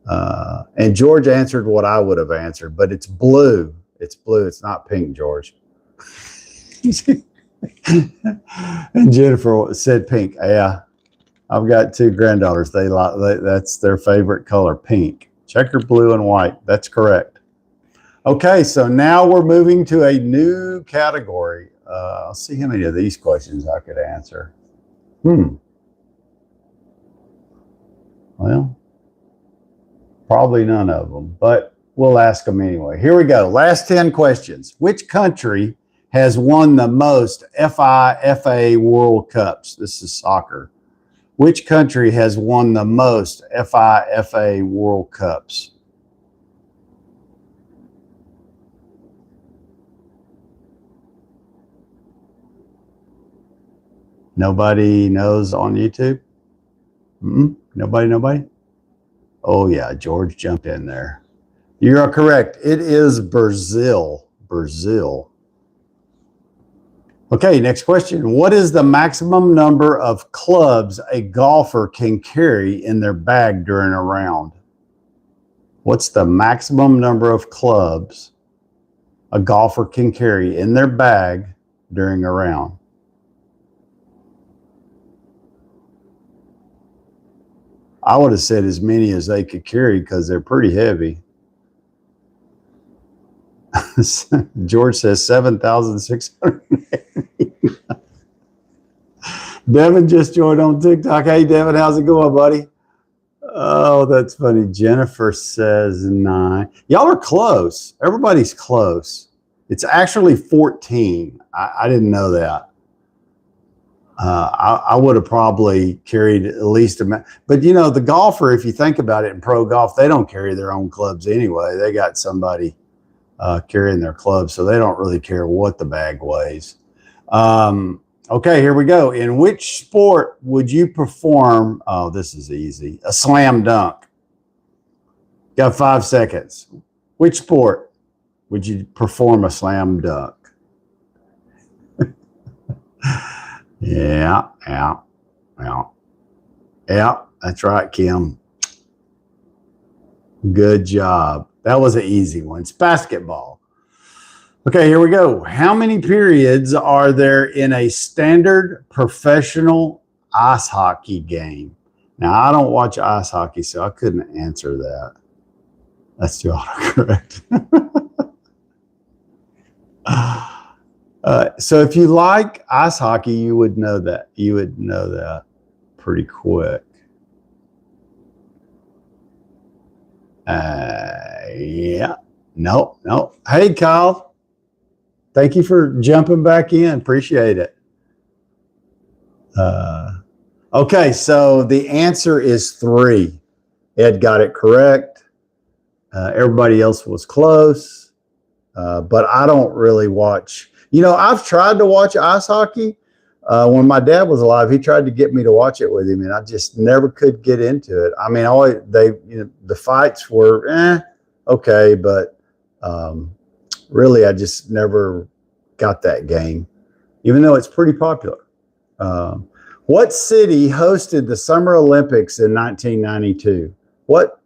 And George answered what I would have answered, but it's blue. It's blue. It's not pink, George. And Jennifer said pink. Yeah, I've got two granddaughters. That's their favorite color, pink. Checker blue and white. That's correct. Okay, so now we're moving to a new category. I'll see how many of these questions I could answer. Well, probably none of them, but we'll ask them anyway. Here we go. Last 10 questions. Which country has won the most FIFA World Cups? This is soccer. Which country has won the most FIFA World Cups? Nobody knows on YouTube? Nobody? Oh yeah, George jumped in there. You are correct. It is Brazil. Okay, next question. What is the maximum number of clubs a golfer can carry in their bag during a round? What's the maximum number of clubs a golfer can carry in their bag during a round? I would have said as many as they could carry because they're pretty heavy. George says 7,680. Devin just joined on TikTok. Hey, Devin, how's it going, buddy? Oh, that's funny. Jennifer says 9. Y'all are close. Everybody's close. It's actually 14. I didn't know that. I would have probably carried at least but you know, the golfer, if you think about it in pro golf, they don't carry their own clubs anyway. They got somebody carrying their clubs, so they don't really care what the bag weighs. Okay, here we go. In which sport would you perform? Oh, this is easy. A slam dunk. Got 5 seconds. Which sport would you perform a slam dunk? Yeah, that's right, Kim. Good job. That was an easy one. It's basketball. Okay, here we go. How many periods are there in a standard professional ice hockey game? Now, I don't watch ice hockey, so I couldn't answer that. That's too autocorrect. So if you like ice hockey, you would know that. You would know that pretty quick. Yeah. No. Hey, Kyle. Thank you for jumping back in. Appreciate it. Okay, so the answer is 3. Ed got it correct. Everybody else was close. But I don't really watch. You know, I've tried to watch ice hockey. When my dad was alive, he tried to get me to watch it with him, and I just never could get into it. I mean, the fights were okay, but really, I just never got that game, even though it's pretty popular. What city hosted the Summer Olympics in 1992? What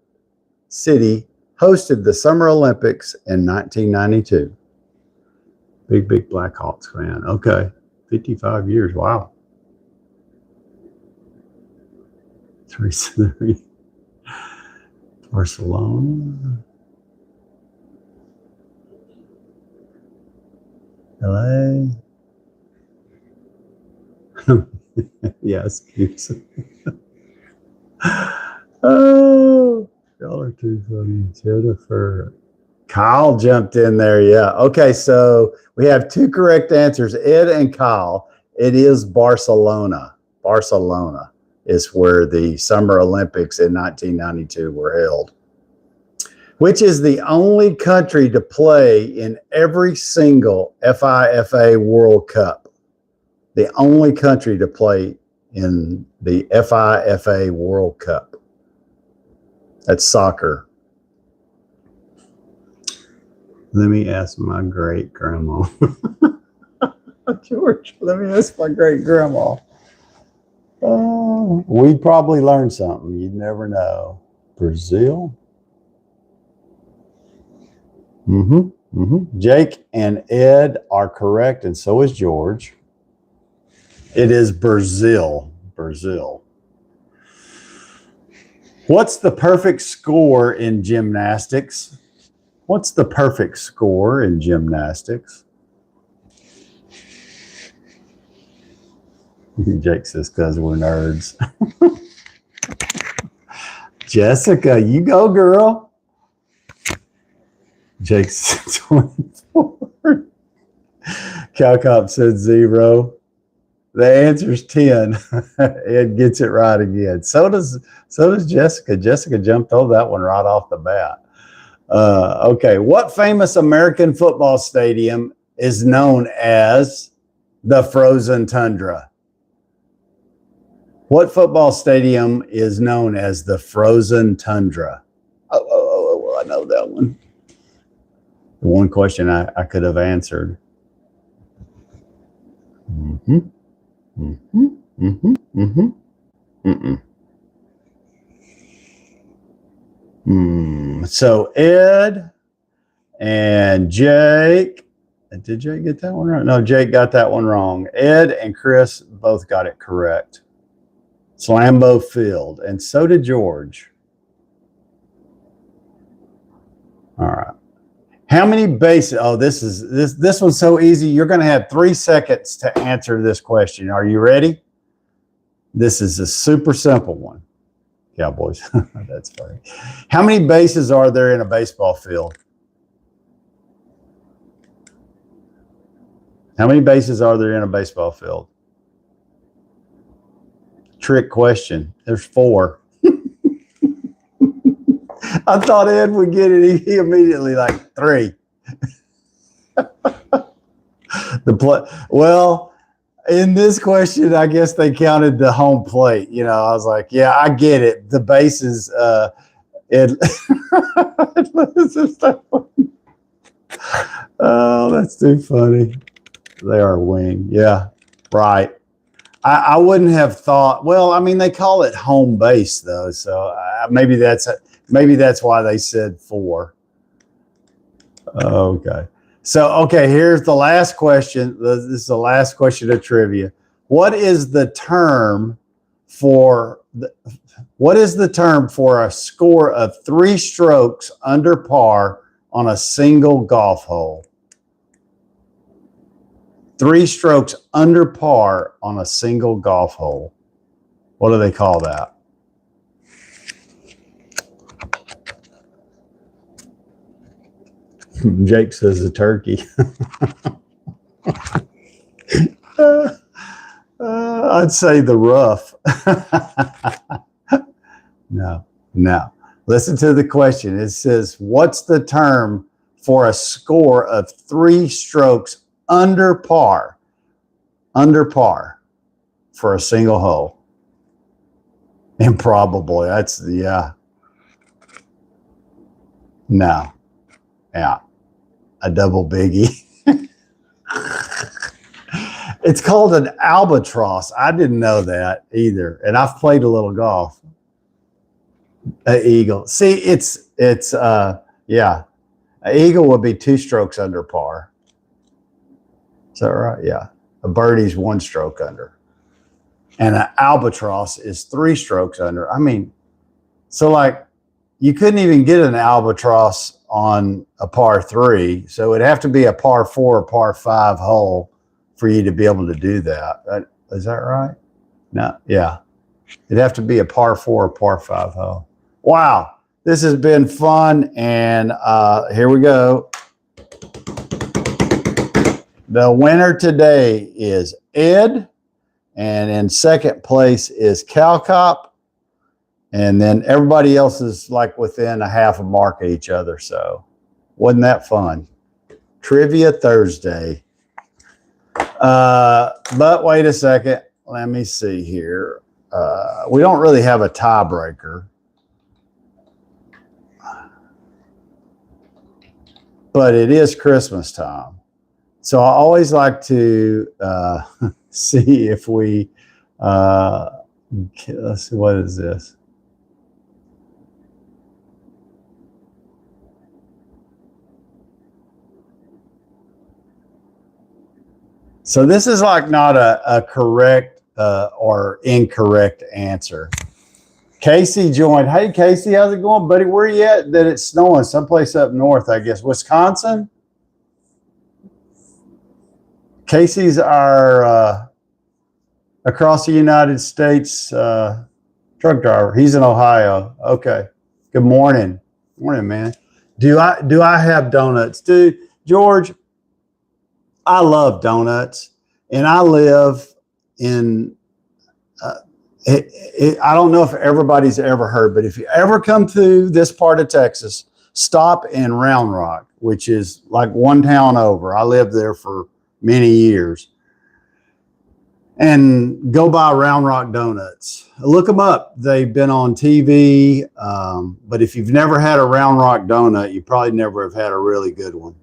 city hosted the Summer Olympics in 1992? Big Blackhawks fan. Okay. 55 years. Wow. 3 Barcelona. LA. Yes. Oh, y'all are too funny. Jennifer. Kyle jumped in there. Yeah. Okay. So we have 2 correct answers, Ed and Kyle. It is Barcelona. Barcelona is where the Summer Olympics in 1992 were held. Which is the only country to play in every single FIFA World Cup? The only country to play in the FIFA World Cup. That's soccer. Let me ask my great grandma. George, let me ask my great grandma. We'd probably learn something. You'd never know. Brazil? Jake and Ed are correct, and so is George. It is Brazil. What's the perfect score in gymnastics? What's the perfect score in gymnastics? Jake says, because we're nerds. Jessica, you go, girl. Jake's 24. Calcop said 0. The answer's 10. Ed gets it right again. So does Jessica. Jessica jumped over that one right off the bat. Okay. What famous American football stadium is known as the Frozen Tundra? What football stadium is known as the Frozen Tundra? Oh, I know that one. One question I could have answered. So Ed and Jake, did Jake get that one right? No, Jake got that one wrong. Ed and Chris both got it correct. It's Lambeau Field, and so did George. All right. How many bases? Oh, this one's so easy. You're going to have 3 seconds to answer this question. Are you ready? This is a super simple one. Cowboys. That's funny. How many bases are there in a baseball field? How many bases are there in a baseball field? Trick question. There's 4. I thought Ed would get it. He immediately like 3. Well, in this question, I guess they counted the home plate. You know, I was like, yeah, I get it. The bases. Oh, that's too funny. They are wing. Yeah, right. I wouldn't have thought. Well, I mean, they call it home base though, so maybe that's why they said 4. Okay. So, okay, here's the last question. This is the last question of trivia. What is the term for a score of 3 strokes under par on a single golf hole? 3 strokes under par on a single golf hole. What do they call that? Jake says the turkey. I'd say the rough. No. Listen to the question. It says, what's the term for a score of 3 strokes under par for a single hole? Improbably. That's, yeah. No. Yeah. A double biggie. It's called an albatross. I didn't know that either. And I've played a little golf. An eagle. See, it's yeah. An eagle would be 2 strokes under par. Is that right? Yeah. A birdie's 1 stroke under. And an albatross is 3 strokes under. I mean, so like you couldn't even get an albatross on a par 3. So it'd have to be a par 4 or par 5 hole for you to be able to do that. Is that right? No. Yeah. It'd have to be a par 4 or par 5 hole. Wow. This has been fun. And here we go. The winner today is Ed. And in second place is Calcop. And then everybody else is like within a half a mark of each other. So wasn't that fun? Trivia Thursday. But wait a second. Let me see here. We don't really have a tiebreaker. But it is Christmas time. So I always like to see if we, let's see, what is this? So this is like not a correct or incorrect answer. Casey joined. Hey, Casey, how's it going, buddy? Where are you at that it's snowing? Someplace up north, I guess. Wisconsin? Casey's our across the United States truck driver. He's in Ohio. Okay. Good morning. Morning, man. Do I have donuts? Dude, George, I love donuts. And I live in I don't know if everybody's ever heard, but if you ever come through this part of Texas, stop in Round Rock, which is like one town over. I lived there for many years. And go by Round Rock Donuts. Look them up. They've been on TV. But if you've never had a Round Rock donut, you probably never have had a really good one.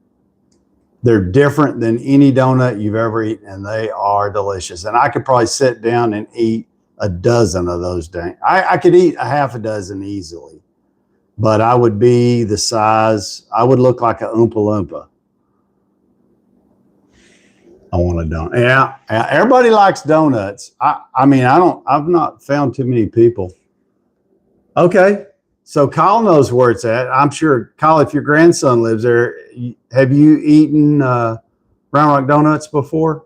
They're different than any donut you've ever eaten, and they are delicious. And I could probably sit down and eat a dozen of those. I could eat a half a dozen easily, but I would be the size, I would look like a Oompa Loompa. I want a donut. Yeah, everybody likes donuts. I mean, I've not found too many people. Okay, so Kyle knows where it's at. I'm sure, Kyle, if your grandson lives there, have you eaten Round Rock Donuts before?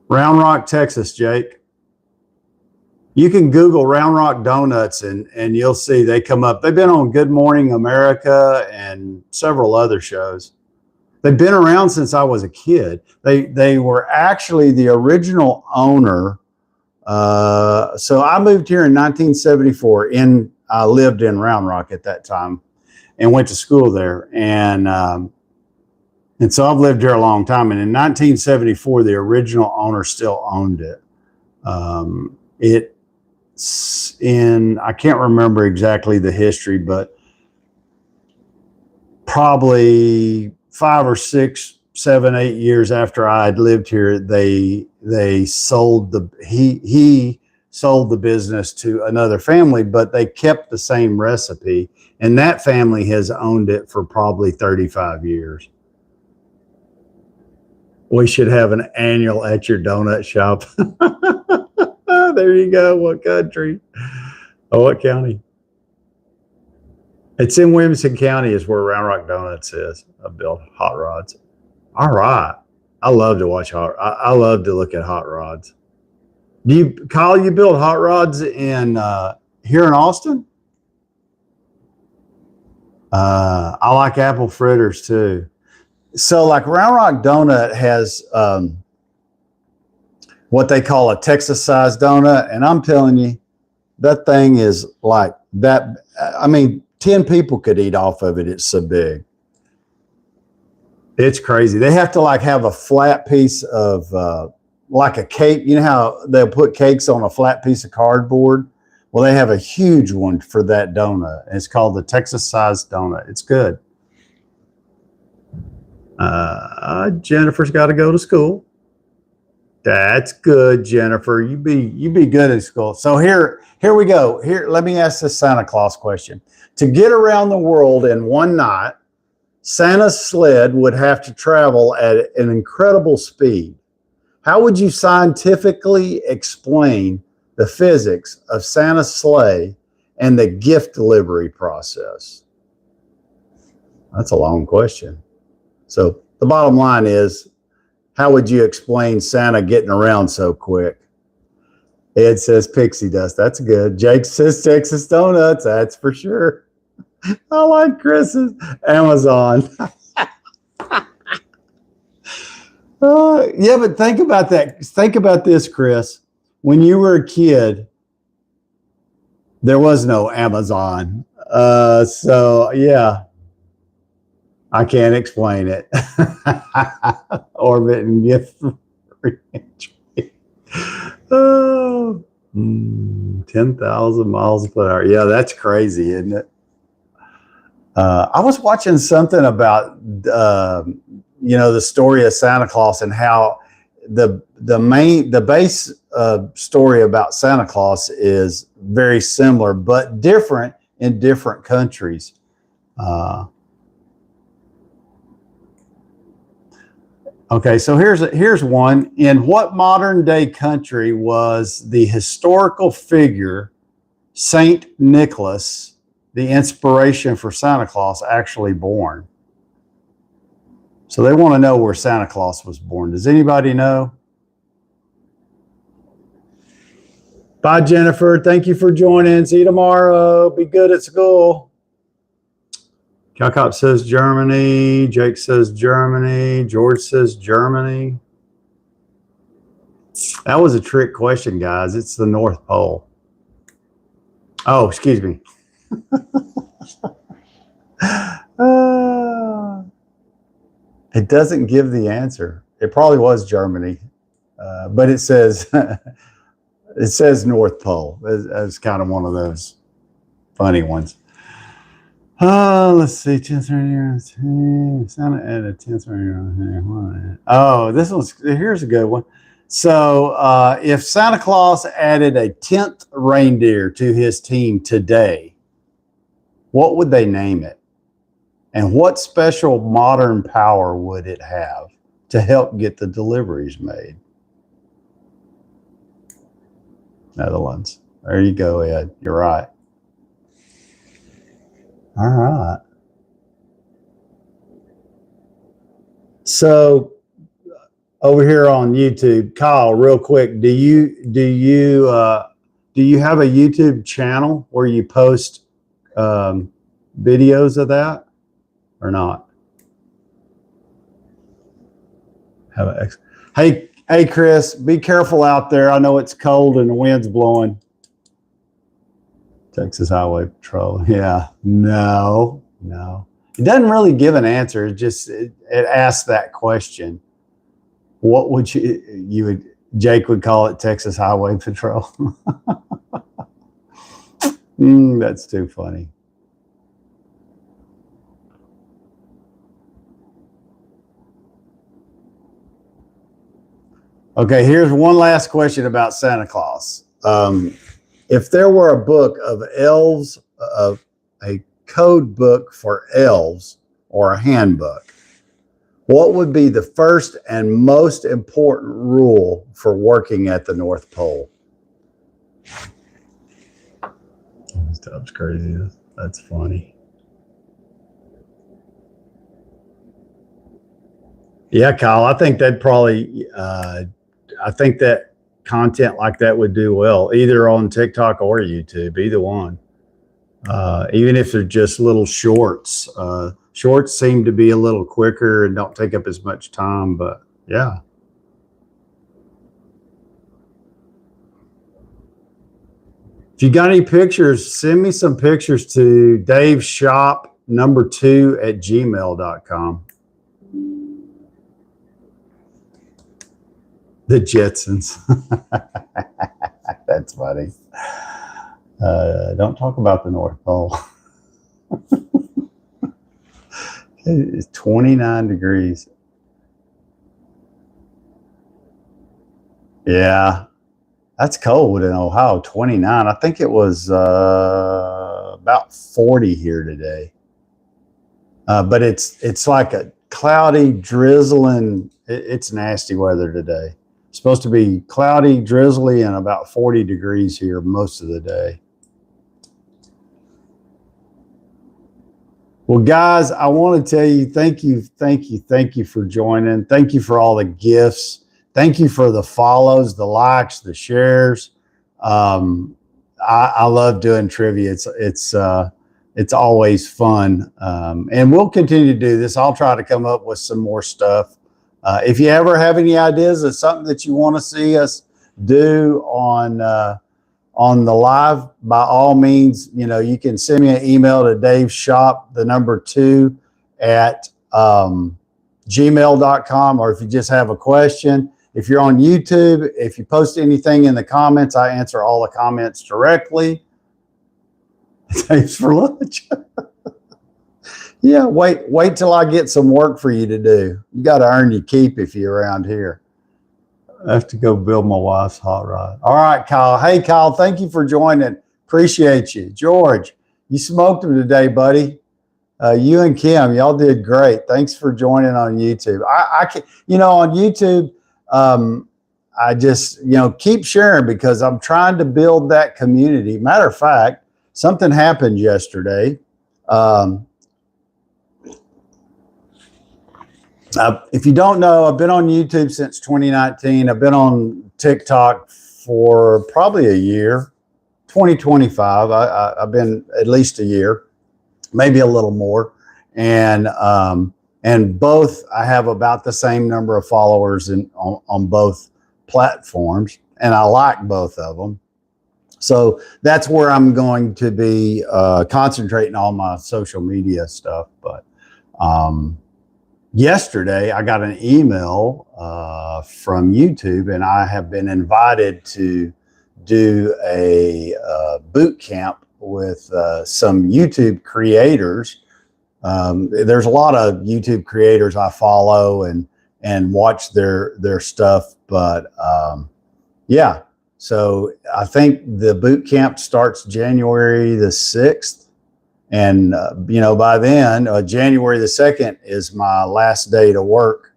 Round Rock, Texas, Jake. You can Google Round Rock Donuts and you'll see they come up. They've been on Good Morning America and several other shows. They've been around since I was a kid. They were actually the original owner. So I moved here in 1974. I lived in Round Rock at that time and went to school there. And so I've lived here a long time. And in 1974, the original owner still owned it. I can't remember exactly the history, but probably 5 or 6, 7, 8 years after I had lived here, he sold the business to another family, but they kept the same recipe, and that family has owned it for probably 35 years. We should have an annual at your donut shop. There you go. What country? Oh, what county? It's in Williamson County is where Round Rock Donuts is. I build hot rods. All right. I love to watch I love to look at hot rods. Kyle, you build hot rods in here in Austin? I like apple fritters too. So like Round Rock Donut has what they call a Texas sized donut. And I'm telling you, that thing is like that. I mean, 10 people could eat off of it. It's so big. It's crazy. They have to like have a flat piece of like a cake. You know how they'll put cakes on a flat piece of cardboard? Well, they have a huge one for that donut. It's called the Texas sized donut. It's good. Jennifer's got to go to school. That's good, Jennifer. You be good at school. So here we go. Here, let me ask this Santa Claus question. To get around the world in one night, Santa's sled would have to travel at an incredible speed. How would you scientifically explain the physics of Santa's sleigh and the gift delivery process? That's a long question. So the bottom line is, how would you explain Santa getting around so quick? Ed says pixie dust. That's good. Jake says Texas donuts. That's for sure. I like Chris's Amazon. Yeah, but think about that. Think about this, Chris. When you were a kid, there was no Amazon. So yeah, I can't explain it. Orbit and gift reentry. Oh, 10,000 miles per hour. Yeah, that's crazy, isn't it? I was watching something about the story of Santa Claus and how the base story about Santa Claus is very similar but different in different countries. Okay, so here's one. In what modern day country was the historical figure Saint Nicholas the inspiration for Santa Claus actually born? So they want to know where Santa Claus was born. Does anybody know? Bye, Jennifer. Thank you for joining. See you tomorrow. Be good at school. Calcop says Germany. Jake says Germany. George says Germany. That was a trick question, guys. It's the North Pole. Oh, excuse me. It doesn't give the answer. It probably was Germany, but it says it says North Pole. It's kind of one of those funny ones. Let's see. 10:30. Santa added 10:30. Oh, this one's here's a good one. So, if Santa Claus added a 10th reindeer to his team today, what would they name it? And what special modern power would it have to help get the deliveries made? Netherlands. There you go, Ed. You're right. All right. So over here on YouTube, Kyle, real quick, do you have a YouTube channel where you post videos of that or not? Hey, Chris, be careful out there. I know it's cold and the wind's blowing. Texas Highway Patrol. Yeah, no. It doesn't really give an answer. It asks that question. What would Jake would call it Texas Highway Patrol. That's too funny. Okay, here's one last question about Santa Claus. If there were a book of elves, a code book for elves or a handbook, what would be the first and most important rule for working at the North Pole? This stuff's crazy. That's funny. Yeah, Kyle, I think that'd probably, I think that content like that would do well, either on TikTok or YouTube, either one. Even if they're just little shorts. Shorts seem to be a little quicker and don't take up as much time, but yeah. If you got any pictures, send me some pictures to daveshop2@gmail.com. The Jetsons. That's funny. Don't talk about the North Pole. It's 29 degrees. Yeah, that's cold in Ohio, 29. I think it was about 40 here today. But it's like a cloudy, drizzling. It's nasty weather today. It's supposed to be cloudy, drizzly, and about 40 degrees here most of the day. Well, guys, I want to tell you, thank you for joining. Thank you for all the gifts. Thank you for the follows, the likes, the shares. I love doing trivia. It's always fun, and we'll continue to do this. I'll try to come up with some more stuff. If you ever have any ideas of something that you want to see us do on the live, by all means, you can send me an email to daveshop2@gmail.com, or if you just have a question. If you're on YouTube, if you post anything in the comments, I answer all the comments directly. Thanks for lunch. Yeah, wait till I get some work for you to do. You got to earn your keep if you're around here. I have to go build my wife's hot rod. All right, Kyle. Hey, Kyle, thank you for joining. Appreciate you. George, you smoked them today, buddy. You and Kim, y'all did great. Thanks for joining on YouTube. I can, on YouTube, I just, keep sharing because I'm trying to build that community. Matter of fact, something happened yesterday. If you don't know, I've been on YouTube since 2019. I've been on TikTok for probably a year, 2025. I've been at least a year, maybe a little more. And both, I have about the same number of followers on both platforms, and I like both of them. So that's where I'm going to be concentrating all my social media stuff. But yesterday, I got an email from YouTube, and I have been invited to do a boot camp with some YouTube creators. There's a lot of YouTube creators I follow and watch their stuff, but yeah. So I think the boot camp starts January the 6th. And, by then, January the 2nd is my last day to work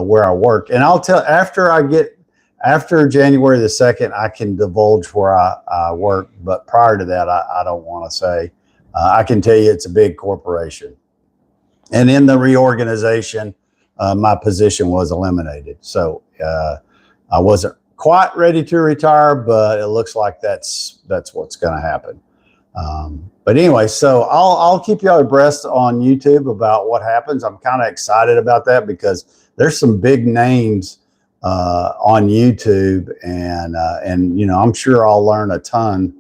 where I work. And I'll tell, after January the 2nd, I can divulge where I work. But prior to that, I don't want to say. I can tell you it's a big corporation. And in the reorganization, my position was eliminated. So I wasn't quite ready to retire, but it looks like that's what's going to happen. But anyway, so I'll keep you abreast on YouTube about what happens. I'm kind of excited about that because there's some big names on YouTube, and I'm sure I'll learn a ton.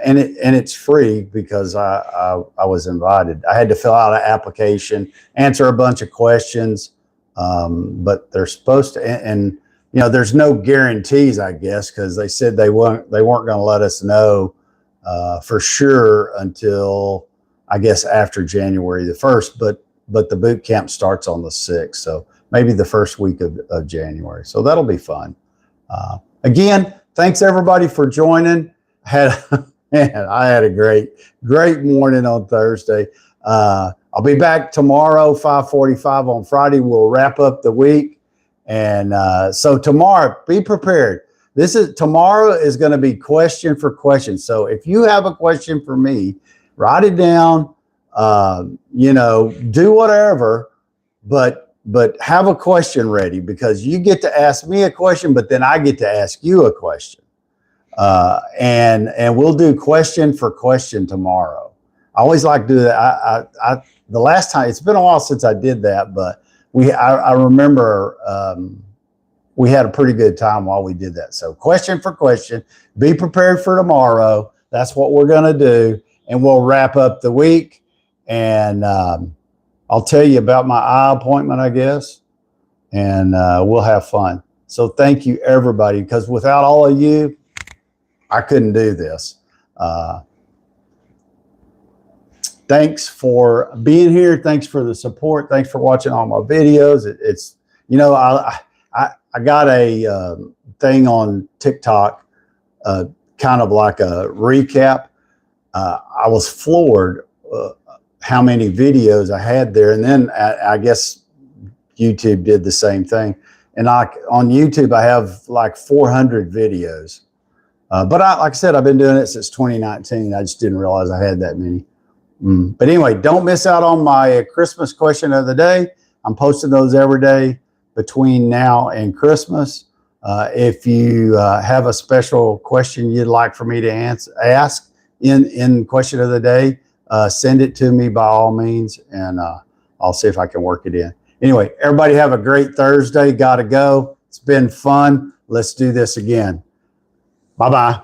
And it's free because I was invited. I had to fill out an application, answer a bunch of questions, but they're supposed to. And there's no guarantees, I guess, because they said they weren't going to let us know for sure until, I guess, after January the 1st. But the boot camp starts on the 6th, so maybe the first week of January. So that'll be fun. Again, thanks everybody for joining. I had a great morning on Thursday. I'll be back tomorrow, 5:45 on Friday. We'll wrap up the week. And so tomorrow, be prepared. Tomorrow is going to be question for question. So if you have a question for me, write it down, do whatever, but have a question ready, because you get to ask me a question, but then I get to ask you a question. And we'll do question for question tomorrow. I always like to do that. The last time, it's been a while since I did that, but I remember we had a pretty good time while we did that. So question for question, be prepared for tomorrow. That's what we're going to do. And we'll wrap up the week. And I'll tell you about my eye appointment, I guess. And we'll have fun. So thank you, everybody, because without all of you, I couldn't do this. Thanks for being here. Thanks for the support. Thanks for watching all my videos. I got a thing on TikTok, kind of like a recap. I was floored how many videos I had there. And then I guess YouTube did the same thing. And on YouTube, I have like 400 videos. But like I said, I've been doing it since 2019. I just didn't realize I had that many. But anyway, don't miss out on my Christmas question of the day. I'm posting those every day between now and Christmas. If you have a special question you'd like for me to ask in question of the day, send it to me by all means, and I'll see if I can work it in. Anyway, everybody have a great Thursday. Gotta go. It's been fun. Let's do this again. Bye-bye.